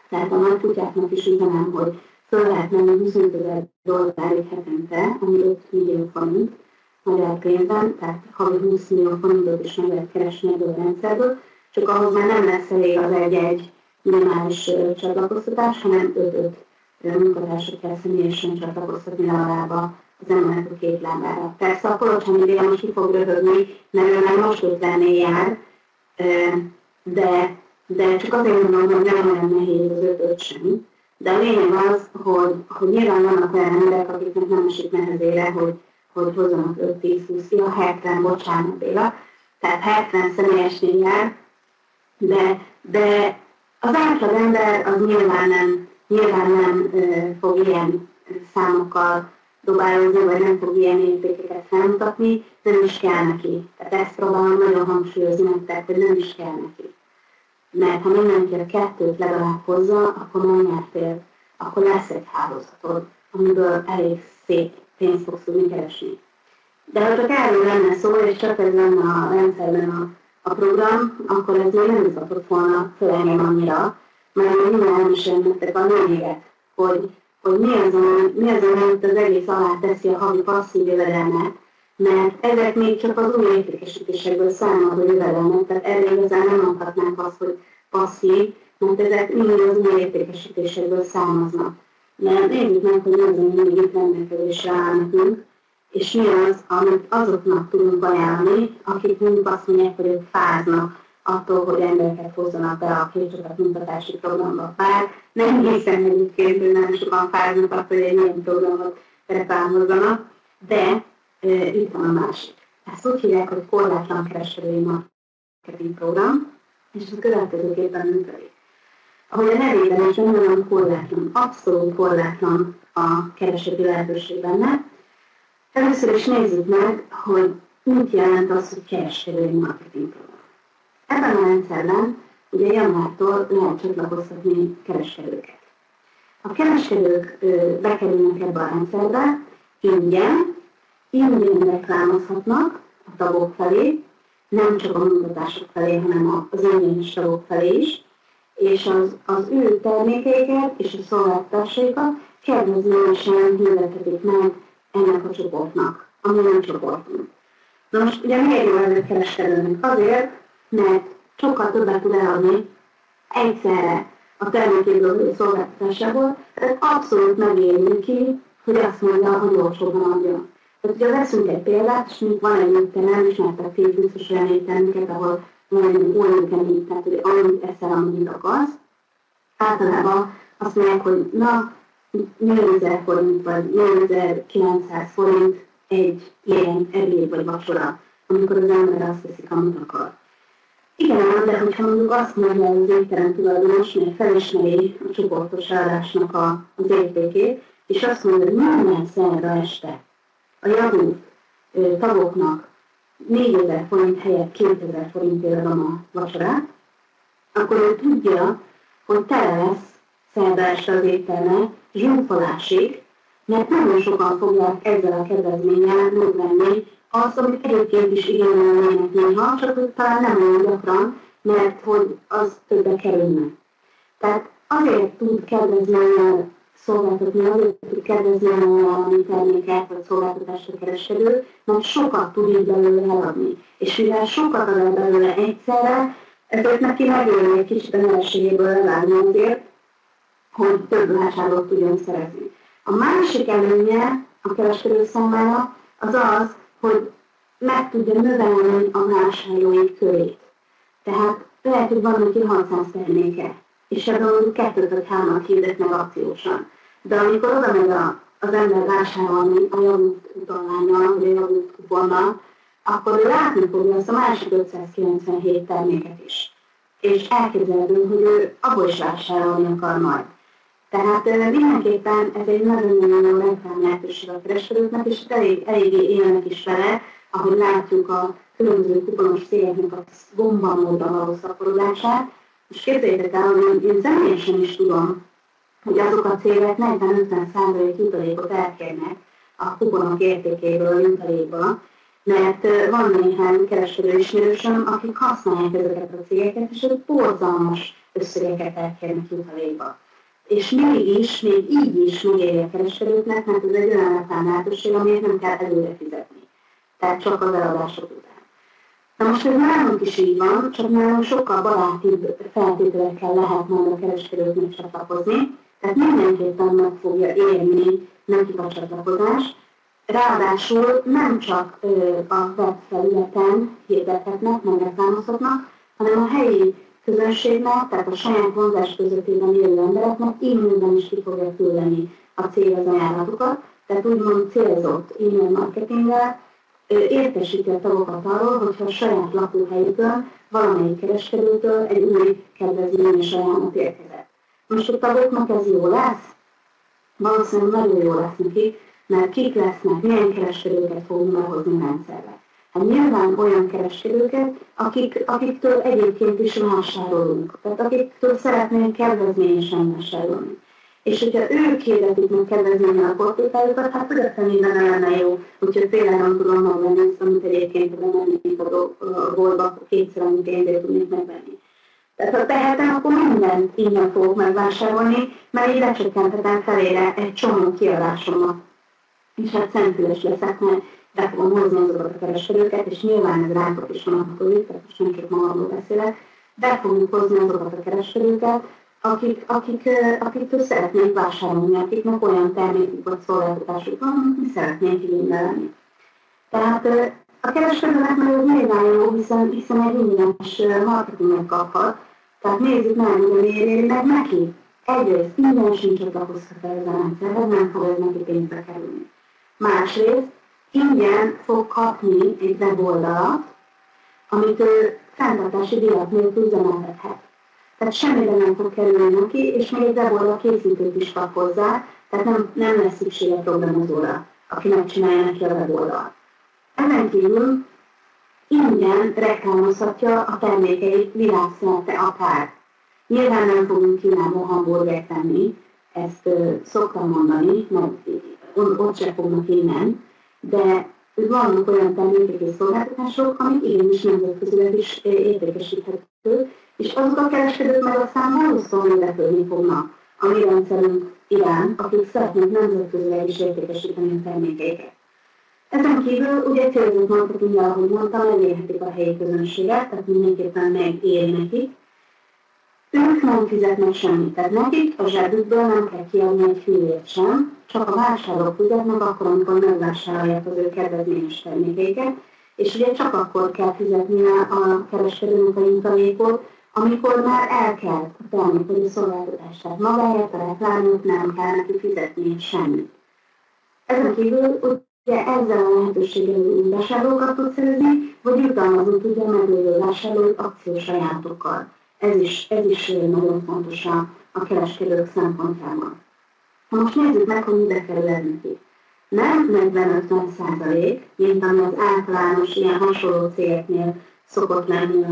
Tehát a nagy kutyáknak is üzenem, hogy föl lehet menni $25,000 hetente, ami 5 millió forint magyar pénzben, tehát havi 20 millió forintot is meg lehet keresni ebből a rendszerből, csak ahhoz már nem lesz elég az egy minimális csatlakoztatás, hanem 5 munkatársat kell személyesen csatlakoztatni legalább az embernek a 2 lábára. Persze a Kolocsányi Béla most ki fog röhögni, mert ő már most 50-nél jár, de csak azért mondom, hogy nem olyan nehéz az 5 sem. De a lényeg az, hogy nyilván vannak olyan emberek, akiknek nem esik nehezére, hogy hozzanak 5-10-20, 70, bocsánat Béla, tehát 70 személyesnél jár, de az átlag ember az nyilván nem fog ilyen számokkal dobálózni, vagy nem fog ilyen értékeket felmutatni, nem is kell neki. Tehát ezt próbálom nagyon hangsúlyozni nektek, hogy nem is kell neki. Mert ha mindenki a 2-t legalább hozza, akkor már nyertél, akkor lesz egy hálózatod, amiből elég szép pénzt fogsz tudni keresni. De ha csak erről lenne szó, és csak ez lenne a rendszerben a program, akkor ez még nem jutott volna föl engem annyira, mert még minden elmesélem nektek a lényeget, hogy mi az, amit az egész alá teszi a havi passzív jövedelmet, mert ezek még csak az új értékesítésekből származó jövedelmek, tehát erre igazán nem mondhatnánk azt, hogy passzív, mert ezek mindig az új értékesítésekből származnak. De nézzük meg, hogy mi az, ami mindig itt rendelkezésre áll nekünk, és mi az, amit azoknak tudunk ajánlani, akik mondjuk azt mondják, hogy ők fáznak attól, hogy embereket hozzanak be a kétcsapat munkatársi programba. Bár nem hiszem egyébként, hogy nem sokan fáznak attól, hogy egy ilyen programot reklámozzanak, de itt van a másik. Ezt úgy hívják, hogy korlátlan kereskedői marketing program, és ez a következőképpen működik. Ahogy a nevében is nem korlátlan, abszolút korlátlan a kereseti lehetőség benne. Először is nézzük meg, hogy mit jelent az, hogy kereskedői marketing program. Ebben a rendszerben ugye januártól lehet csatlakoztatni kereskedőket. A kereskedők bekerülnek ebbe a rendszerbe, ingyen reklámozhatnak a tagok felé, nem csak a munkatársak felé, hanem az ingyenes tagok felé is, és az ő termékeiket és a szolgáltatásaikat kedvezményesen hirdetetik meg ennek a csoportnak, ami nem csoportunk. Na most ugye miért jó ez a kereskedőnek? Azért, mert sokkal többet tud eladni egyszerre a termékéből, a szolgáltatásából, tehát abszolút megéri ki, hogy azt mondja, hogy olcsóban adjon. Tehát ugye veszünk egy példát, és mint van egy étterem, ismertek ti biztos olyan éttermeket, ahol van egy olyan kemény, tehát hogy annyit eszel, amennyit akarsz. Általában azt mondják, hogy na, 4000 forint vagy 4900 forint egy ilyen ebéd vagy vacsora, amikor az ember azt teszik, amit akar. Igen, de hogyha mondjuk azt mondja az étterem tulajdonos, mert felismeri a csoportos állásnak az értékét, és azt mondja, hogy minden szerda este a javult tagoknak 4000 forint helyett 2000 forintért adom a vacsorát, akkor ő tudja, hogy tele lesz szerda este az étterme zsúfolásig, mert nagyon sokan fogják ezzel a kedvezménnyel megvenni azt, amit egyébként is igényelnének néha, csak hogy talán nem olyan gyakran, mert hogy az többe kerülne. Tehát azért tud kedvezménnyel szolgáltatni, azért tud kedvezménnyel valami terméket vagy szolgáltatást a kereskedő, mert sokat tud így belőle eladni. És mivel sokat ad el belőle egyszerre, ezért neki megélni egy kicsit a nyereségéből levágni azért, hogy több vásárlót tudjon szerezni. A másik előnye a kereskedő számára az az, hogy meg tudja növelni a vásárlói körét. Tehát lehet, hogy van neki 600 terméke, és ebből mondjuk 2 vagy 3 hirdet meg akciósan. De amikor oda megy az ember vásárolni a javult utalvánnyal, vagy a javult kuponnal, akkor ő látni fogja azt a másik 597 terméket is. És elképzelhető, hogy ő abból is vásárolni akar majd. Tehát mindenképpen ez egy nagyon-nagyon jó reklám lehetőség a kereskedőknek, és eléggé élnek is vele, ahogy látjuk a különböző kuponos cégeknek a gombamódra való szaporodását. És képzeljétek el, hogy én személyesen is tudom, hogy azok a cégek 40-50% jutalékot elkérnek a kuponok értékéről jutalékba, mert van néhány kereskedő ismerősöm, akik használják ezeket a cégeket, és ők borzalmas összegeket elkérnek jutalékba. És még így is megéri a kereskedőknek, mert ez egy olyan reklám-lehetőség, amiért nem kell előre fizetni. Tehát csak az eladások után. Na most ez nálunk is így van, csak nálunk sokkal barátibb feltételekkel lehet majd a kereskedőknek csatlakozni, tehát mindenképpen meg fogja érni nekik a csatlakozás. Ráadásul nem csak a webfelületen hirdethetnek, meg reklámozhatnak, hanem a helyi közönségnek, tehát a saját vonzás közöttében élő embereknek e-mailben is ki fogja küldeni a cég az ajánlatokat, tehát úgymond célzott e-mail marketinggel értesíti a tagokat arról, hogyha a saját lakóhelyükön valamelyik kereskedőtől egy új kedvezményes ajánlat érkezett. Most a tagoknak ez jó lesz? Valószínűleg nagyon jó lesz nekik, mert kik lesznek, milyen kereskedőket fogunk behozni a rendszerbe. Hát nyilván olyan kereskedőket, akiktől egyébként is vásárolunk, tehát akiktől szeretnénk kedvezményesen vásárolni. És hogyha ők hirdetik meg kedvezményen a portékájukat, hát rögtön minden lenne jó, úgyhogy tényleg nem tudom megvenni ezt, amit egyébként bemennék a boltba, kétszer annyi pénzért tudnék megvenni. Tehát ha tehetem, akkor mindent ingyen fogok megvásárolni, mert így lecsökkenthetem felére egy csomó kiadásomat. És hát szemfüles leszek, mert be fogom hozni azokat a kereskedőket, és nyilván ez rátok is vonatkozik, tehát most nem csak magamról beszélek, be fogjuk hozni azokat a kereskedőket, akiktől szeretnénk vásárolni, akiknek olyan termékük vagy szolgáltatásuk van, amit mi szeretnénk igénybe venni. Tehát a kereskedőnek meg ez nyilván jó, hiszen egy ingyenes marketinget kaphat. Tehát nézzük meg, hogy miért éri meg neki. Egyrészt ingyenesen csatlakozhat el ez a rendszerhez, nem fog ez neki pénzbe kerülni. Másrészt ingyen fog kapni egy weboldalat, amit ő fenntartási díjat nélkül üzemeltethet. Tehát semmiben nem fog kerülni neki, és még egy weboldal készítőt is kap hozzá, tehát nem lesz szükség a programozóra, aki megcsinálja neki a weboldalt. Ezen kívül ingyen reklámozhatja a termékeit világszerte akár. Nyilván nem fogunk Kínából hamburgert tenni, ezt szoktam mondani, mert ott sem fognak innen, de vannak olyan termékek és szolgáltatások, amik igenis nemzetközileg is értékesíthetők, és azok a kereskedők meg aztán valószínűleg érdeklődni fognak a mi rendszerünk iránt, akik szeretnék nemzetközileg is értékesíteni a termékeiket. Ezen kívül ugye célzott marketinggel, ahogy mondtam, elérhetik a helyi közönséget, tehát mindenképpen megéri nekik. Ők nem fizetnek semmit, tehát nekik a zsebükből nem kell kiadni egy fillért sem, csak a vásárlók fizetnek akkor, amikor megvásárolják az ő kedvezményes termékeiket, és ugye csak akkor kell fizetnie a kereskedőnek a jutalékot, amikor már elkelt a termék vagy a szolgáltatás, tehát magáért a reklámot nem kell neki fizetnie semmit. Ezen kívül ugye ezzel a lehetőséggel vásárlókat tud szerezni, vagy jutalmazni tudja meglévő vásárlók akciós ajánlatokkal. Ez is nagyon fontos a kereskedők szempontjából. Most nézzük meg, hogy mibe kerül ez neki. Nem 40-50%, mint ami az általános ilyen hasonló cégeknél szokott lenni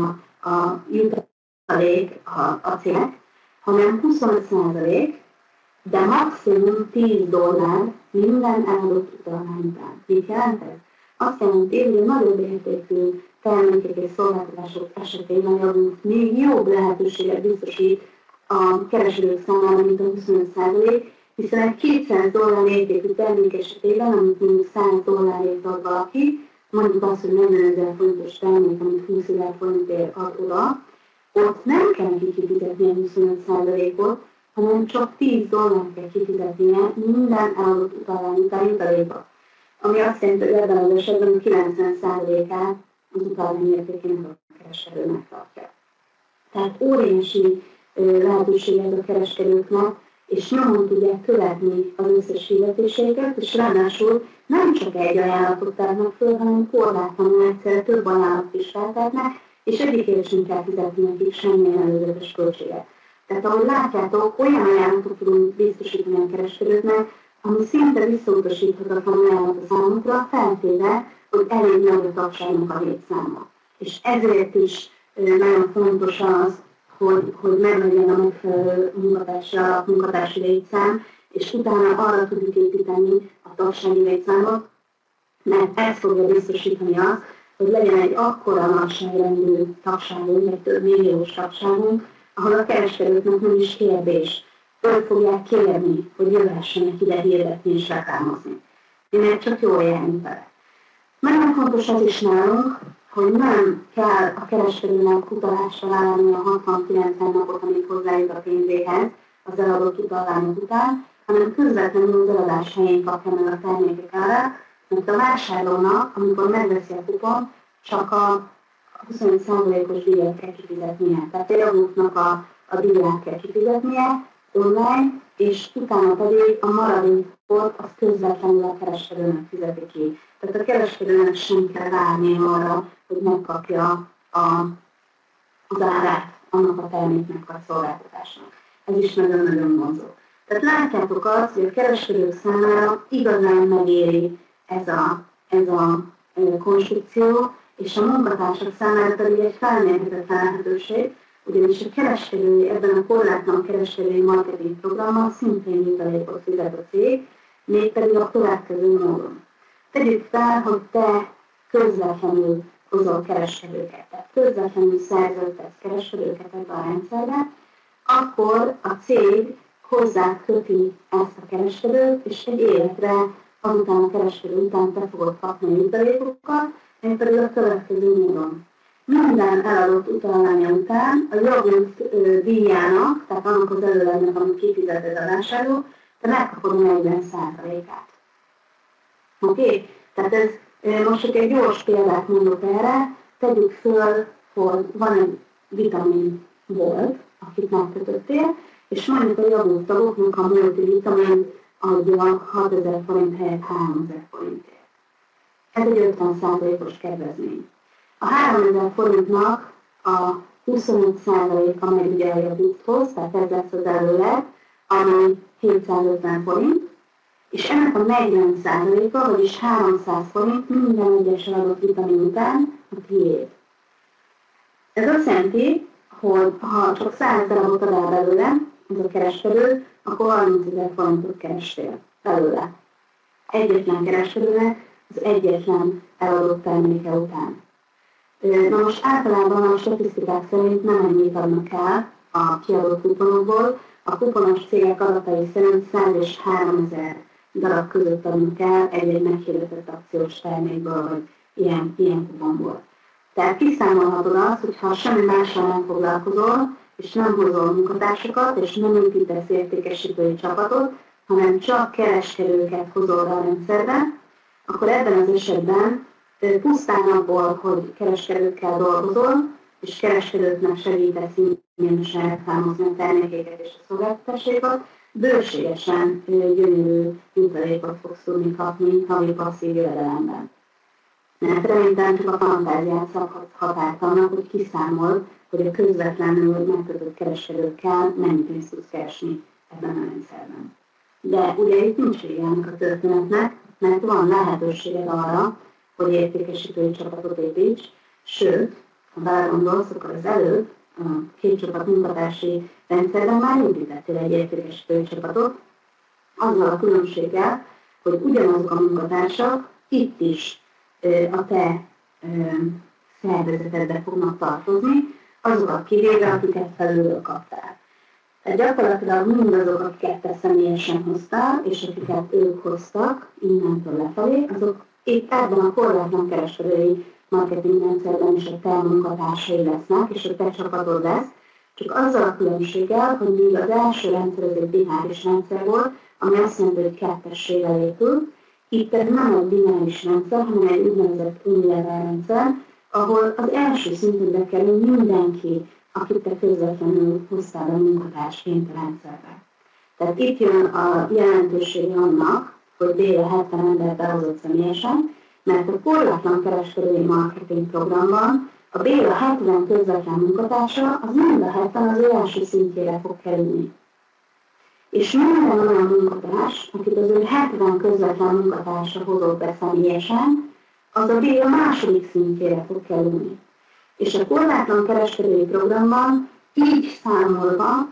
a jutalék a cégek, hanem 25%, de maximum $10 minden eladott utalvány után. Mit jelent ez? Azt jelenti, hogy nagyobb értékű termékek és szolgáltatások esetében javult még jobb lehetőséget biztosít a kereskedők számára, mint a 25%, hiszen egy $200 értékű termék esetében, amit mondjuk $100 ad valaki, mondjuk azt, hogy 40 000 forintos termék, amit 20 000 forintért ad oda, ott nem kell neki kifizetnie 25%-ot, hanem csak $10 kell kifizetnie minden eladott utalvány után jutalékba. Ami azt jelenti, hogy ebben az esetben 90%-át az utalvány értékének a kereskedőnek tartja. Tehát óriási lehetőség ez a kereskedőknek, és nyomon tudják követni az összes fizetéseiket, és ráadásul nem csak egy ajánlatot tárnak föl, hanem korlátlanul egyszerre több ajánlatot is feltehetnek, és egyikért sem kell fizetni nekik semmilyen előzetes költséget. Tehát ahogy látjátok, olyan ajánlatot tudunk biztosítani a kereskedőknek, ami szinte visszautasíthatatlan ajánlat a számukra, feltéve, hogy elég nagy a tagságnak a létszáma. És ezért is nagyon fontos az, hogy meglegyen a megfelelő munkatársi létszám, és utána arra tudjuk építeni a tagsági létszámot, mert ez fogja biztosítani azt, hogy legyen egy akkora nagyságrendű tagságunk, egy több milliós tagságunk, ahol a kereskedőknek nem is kérdés. Ők fogják kérni, hogy jöhessenek ide hirdetni és reklámozni. Mi meg csak jól járni vele. Nagyon fontos az is nálunk, hogy nem kell a kereskedőnek utalásra vállalni a 60-90 napot, amíg hozzájut a pénzéhez az eladott utalványok után, hanem közvetlenül az eladás helyén kapja meg a termékek árát, mert a vásárlónak, amikor megveszi a kupon, csak a 25%-os díjat kell kifizetnie. Tehát a javultnak a díját kell kifizetnie online, és utána pedig a maradékot az közvetlenül a kereskedőnek fizeti ki. Tehát a kereskedőnek sem kell várni arra, hogy megkapja az árát annak a terméknek vagy szolgáltatásnak. Ez is nagyon-nagyon vonzó. Tehát látjátok azt, hogy a kereskedők számára igazán megéri ez a konstrukció, és a munkatársak számára pedig egy felmérhetetlen lehetőség, ugyanis a kereskedői, ebben a korlátlan kereskedői marketing programmal szintén jutalékot fizet a cég, mégpedig a következő módon. Tegyük fel, hogy te közvetlenül hozol kereskedőket, tehát közvetlenül szerződtetsz kereskedőket ebbe a rendszerbe, akkor a cég hozzá köti ezt a kereskedőt, és egy életre azután a kereskedő után te fogod kapni a jutalékokat, mégpedig a következő módon. Minden eladott utalványa után a jogunk díjának, tehát annak az előlegnek, amit kifizeted a vásárló, te megkapod a 40%-át. Oké? Tehát ez most csak egy gyors példát mondok erre, tegyük föl, hogy van egy vitaminbolt, akit megkötöttél, és mondjuk a jogunk tagoknak a multivitamin adja 6000 forint helyett 3000 forintért. Ez egy 50%-os kedvezmény. A 3000 forintnak a 25%-a megy ugye a jogúthoz, tehát ez lesz az előleg, ami 750 forint, és ennek a 40%-a, vagyis 300 forint minden egyes eladott vitamin után a tiéd. Ez azt jelenti, hogy ha csak 100 darabot ad el belőle, ez a kereskedő, akkor 30 000 forintot kerestél belőle. Egyetlen kereskedőnek az egyetlen eladott terméke után. Na most általában a statisztikák szerint nem ennyit adnak el a kiadott kuponokból. A kuponos cégek adatai szerint 100 és 3000 darab között adnak el egy-egy meghirdetett akciós termékből, vagy ilyen kuponból. Tehát kiszámolhatod azt, hogy ha semmi mással nem foglalkozol, és nem hozol munkatársakat, és nem építesz értékesítői csapatot, hanem csak kereskedőket hozol a rendszerbe, akkor ebben az esetben pusztán abból, hogy kereskedőkkel dolgozol, és kereskedőknek segítesz ingyenesen reklámozni a termékeket és a szolgáltatásaikat, bőségesen gyönyörű jutalékot fogsz tudni kapni havi passzív jövedelemben. Mert remélem csak a fantáziát szabhat határt annak, hogy kiszámol, hogy a közvetlenül megkötött kereskedőkkel mennyi pénzt tudsz keresni ebben a rendszerben. De ugye itt nincs vége ennek a történetnek, mert van lehetőséged arra, hogy értékesítői csapatot építs, sőt, ha belegondolsz, akkor az előbb a két csapat munkatársi rendszerben már építettél egy értékesítői csapatot, azzal a különbséggel, hogy ugyanazok a munkatársak itt is a te szervezetedbe fognak tartozni, azokat kivéve, akiket felülről kaptál. Tehát gyakorlatilag mindazok, akiket te személyesen hoztál, és akiket ők hoztak innentől lefelé, azok itt ebben a korlátlan kereskedői marketingrendszerben is a te munkatársai lesznek, és a te csapatod lesz, csak azzal a különbséggel, hogy míg az első rendszer az egy bináris rendszer volt, ami azt jelenti, hogy kettességgel épül, itt ez nem egy bináris rendszer, hanem egy úgynevezett unilevel rendszer, ahol az első szinten kerül mindenki, akit te közvetlenül hoztál a munkatársként a rendszerbe. Tehát itt jön a jelentősége annak, hogy Béla 70 ember behozott személyesen, mert a korlátlan kereskedői marketing programban a Béla 70 közvetlen munkatársa, az mind a 70 az ő első szintjére fog kerülni. És minden olyan munkatárs, akit az ő 70 közvetlen munkatársa hozott be személyesen, az a Béla második szintjére fog kerülni. És a korlátlan kereskedői programban így számolva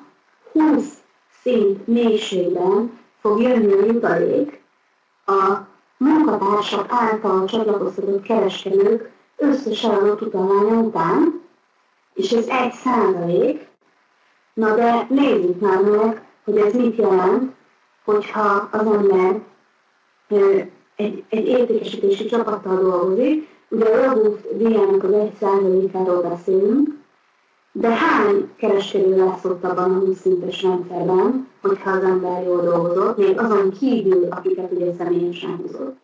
20 szint mélységben fog jönni a jutalék a munkatársak által csatlakoztatott kereskedők összes eladott utalványa után, és ez 1%. Na de nézzük már meg, hogy ez mit jelent, hogyha az ember egy értékesítési csapattal dolgozik. Ugye a Robust díjának az 1%-áról beszélünk, de hány kereskedő lesz ott abban a 20 szintes rendszerben, hogyha az ember jól dolgozott, még azon kívül, akiket ugye személyesen húzott.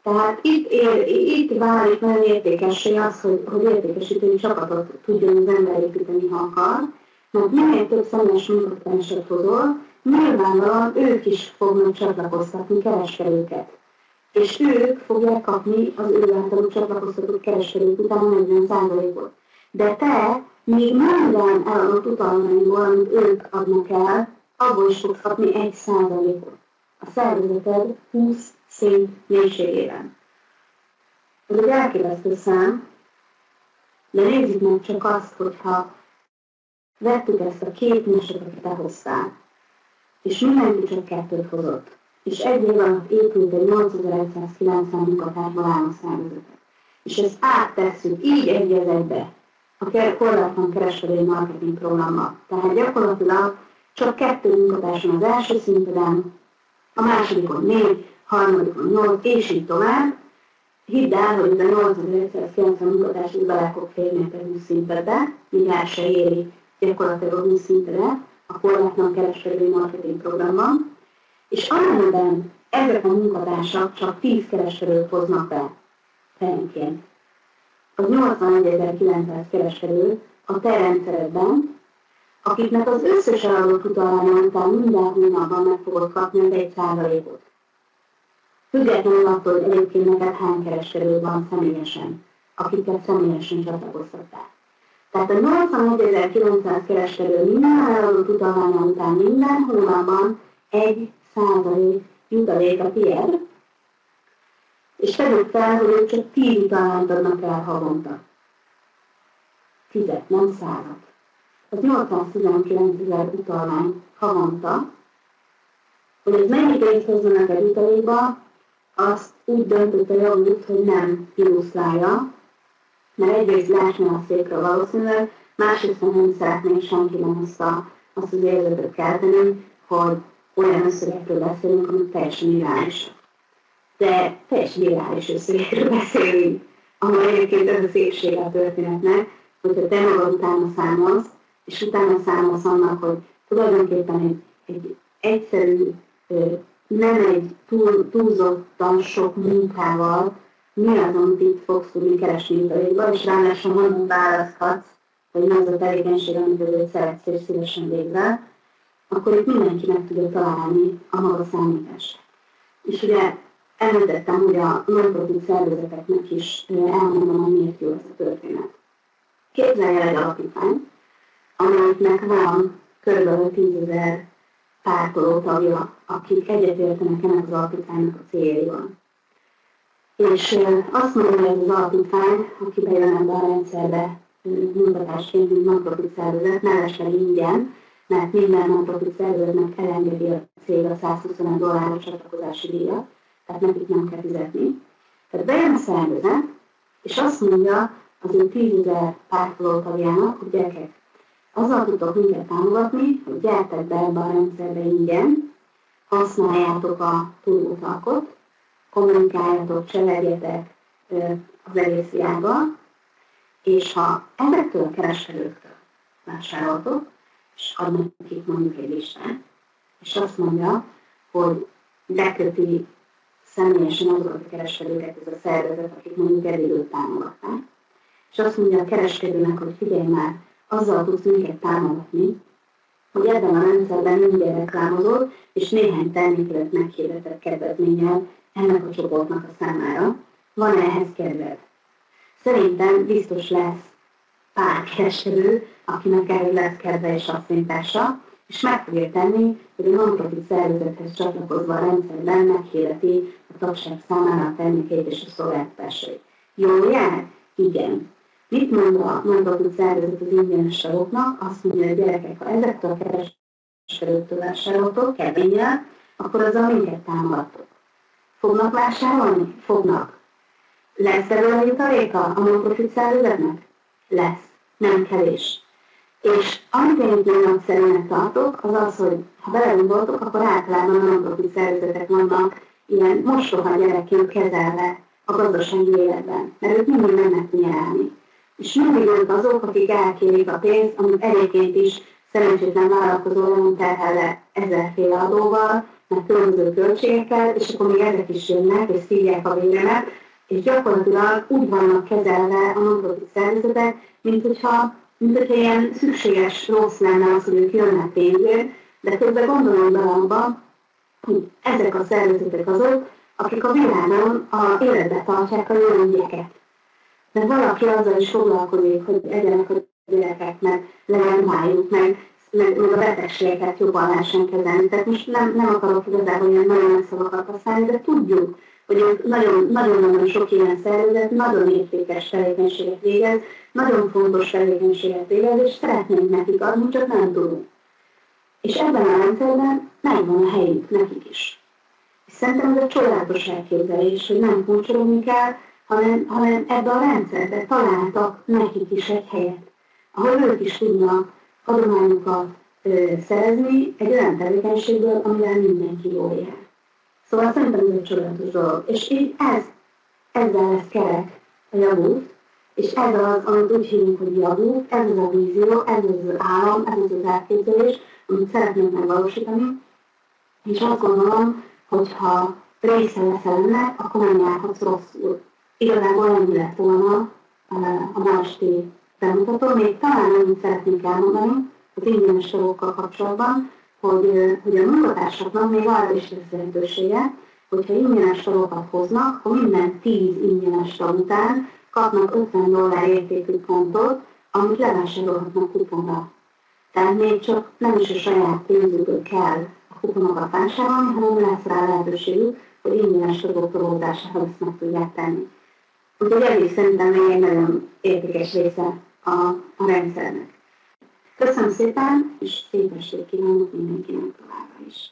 Tehát itt válik nagyon értékessé az, hogy értékesítői csapatot tudjon az ember építeni, ha akar, mert minél több személyes munkatársat hozol, nyilvánvalóan ők is fognak csatlakoztatni kereskedőket. És ők fogják kapni az ő általuk csatlakoztatott kereskedők után 40%-ot. De te még minden eladott utalványból, amit ők adnak el, abból is fogsz kapni 1%-ot. A szervezeted 20 szint mélységében. Ez egy elképesztő szám, de nézzük meg csak azt, hogyha vettük ezt a két meset, akit te hoztál, és mindenki csak kettőt hozott, és egy év alatt épült egy 8190 munkatársból álló szervezetet. És ezt áttesszük így egy egybe a korlátlan kereskedői marketing programba. Tehát gyakorlatilag csak 2 munkatárs van az első szinten, a másodikon 4, harmadikon 8, és így tovább. Hidd el, hogy ez a 8190 munkatárs is bele fog férni a 20 szintedbe, míg el se éri gyakorlatilag a 20 szintre a korlátlan kereskedői marketing programban. És amennyiben ezek a munkatársak csak 10 kereskedőt hoznak be fejenként, az 81.900 kereskedő a te rendszeredben, akiknek az összes eladott utalványa után minden hónapban meg fogod kapni az 1%-ot. Függetlenül attól, hogy egyébként neked hány kereskedő van személyesen, akiket személyesen csatlakoztattál. Tehát a 81.900 kereskedő minden eladott utalványa után minden hónapban 1% jutalék a tiéd, és tegyük fel, hogy ők csak 10 utalványt adnak el havonta. 10, nem 100. Az 819.000 utalvány havonta, hogy ez mennyit részt hozzanak egy jutalékba, azt úgy döntött a Robust, hogy nem illusztrálja, mert egyrészt leesne a székről valószínűleg, másrészt nem szeretnénk senkiben azt az érzetet kelteni, hogy olyan összegekről beszélünk, amik teljesen irreálisak. De teljesen irreális összegekről beszélünk, ahol egyébként ez a szépsége a történetnek, hogyha te magad utána számolsz, és utána számolsz annak, hogy tulajdonképpen egy egyszerű, nem egy túlzottan sok munkával mi az, amit itt fogsz tudni keresni jutalékba, és ráadásul mondjuk választhatsz, hogy mi az a tevékenység, amit őt szeretsz és szívesen végzel, akkor itt mindenki meg tudja találni a maga számítását. És ugye említettem, hogy a non-profit szervezeteknek is elmondom, hogy miért jó ez a történet. Képzelj el egy alapítvány, amelyiknek van kb. 10.000 pártoló tagja, akik egyetértenek ennek az alapítványnak a céljaival. És azt mondja, hogy az alapítvány, aki bejön ebbe a rendszerbe munkatársként, mint non-profit szervezet, mellesleg ingyen, mert minden non-profit szervezetnek elengedi a cég a $125 csatlakozási díjat, tehát nekik nem kell fizetni. Tehát bejön a szervezet, és azt mondja az ő 10.000 pártoló tagjának, hogy gyerekek, azzal tudtok minket támogatni, hogy gyertek be ebbe a rendszerbe ingyen, használjátok a túlutalkot, kommunikáljatok, cseverjetek az egész világba, és ha ezektől a kereskedőktől vásároltok, és adnak nekik mondjuk egy listát, és azt mondja, hogy beköti személyesen azokat a kereskedőket, ez a szervezet, akik mondjuk eddig őt támogatták, és azt mondja a kereskedőnek, hogy figyelj már, azzal tudsz minket támogatni, hogy ebben a rendszerben ingyen reklámozott, és néhány terméket meghirdetett kedvezménnyel ennek a csoportnak a számára. Van ehhez kedved? Szerintem biztos lesz pár kereskedő, akinek erről lesz kedve és asszimpása, és meg fogja tenni, hogy a non-profit szervezethez csatlakozva a rendszerben meghirdeti a tagság számára a termékeit és a szolgáltatásait. Jól jár? Igen. Mit mond a non-profit szervezet az ingyenes saroknak? Azt mondja, hogy gyerekek, ha ezektől a kereskedőktől vásároltok kedvénnyel, akkor azzal minket támogatok. Fognak vásárolni? Fognak. Lesz belőle jutaléka a non-profit szervezetnek? Lesz. Nem kevés. És amit én így nagyszerűnek tartok, az az, hogy ha belegondoltok, akkor általában a non-profit szervezetek vannak ilyen mostoha gyerekként kezelve a gazdasági életben, mert ők mindig mennek nyerni. És mindig ők azok, akik elkérik a pénzt, amit egyébként is szerencsétlen vállalkozó nem terhel ezerféle adóval, meg különböző költségekkel, és akkor még ezek is jönnek, és szívják a véremet, és gyakorlatilag úgy vannak kezelve a non-profit szervezetek, mint hogyha ilyen szükséges rossz lenne az, hogy ők jönnek pénzért, de közben gondolom bele abba, hogy ezek a szervezetek azok, akik a világon a életbe tartják a jó ügyeket. Mert valaki azzal is foglalkozik, hogy egyenek a gyerekek, meg legyen májuk, meg a betegségeket jobban lehessen kezelni. Tehát most nem akarok igazából ilyen nagyon nagy szavakat használni, de tudjuk, hogy nagyon-nagyon sok ilyen szervezet nagyon értékes tevékenységet végez, nagyon fontos tevékenységet végez, és szeretnénk nekik adni, csak nem tudunk. És ebben a rendszerben megvan a helyük nekik is. És szerintem ez egy csodálatos elképzelés, hogy nem kulcsolni kell, hanem ebben a rendszerben találtak nekik is egy helyet, ahol ők is tudnak adományokat szerezni egy olyan tevékenységből, amivel mindenki jól él. Szóval szerintem ez egy csodálatos dolog. És így ezzel lesz kerek a Javút, és ez az, amit úgy hívunk, hogy Javút, ez az a vízió, ez az állam, ez az elképzelés, amit szeretnénk megvalósítani. És azt gondolom, hogy ha része leszel ennek, akkor nem járhatsz rosszul. Igazából ennyi lett volna a ma esti bemutató. Még talán annyit szeretnénk elmondani az ingyenes sorokkal kapcsolatban, hogy a munkatársaknak még arra is lesz lehetősége, hogyha ingyenes sorokat hoznak, akkor minden 10 ingyenes sor után kapnak $50 értékű pontot, amit levásárolhatnak kuponra. Tehát még csak nem is a saját pénzükből kell a kuponokat vásárolni, hanem lesz rá lehetőségük, hogy ingyenes sorok promózására ezt meg tudják tenni. Úgyhogy ez szerintem még egy nagyon értékes része a rendszernek. Köszönöm szépen, és szép estét kívánok mindenkinek továbbra is.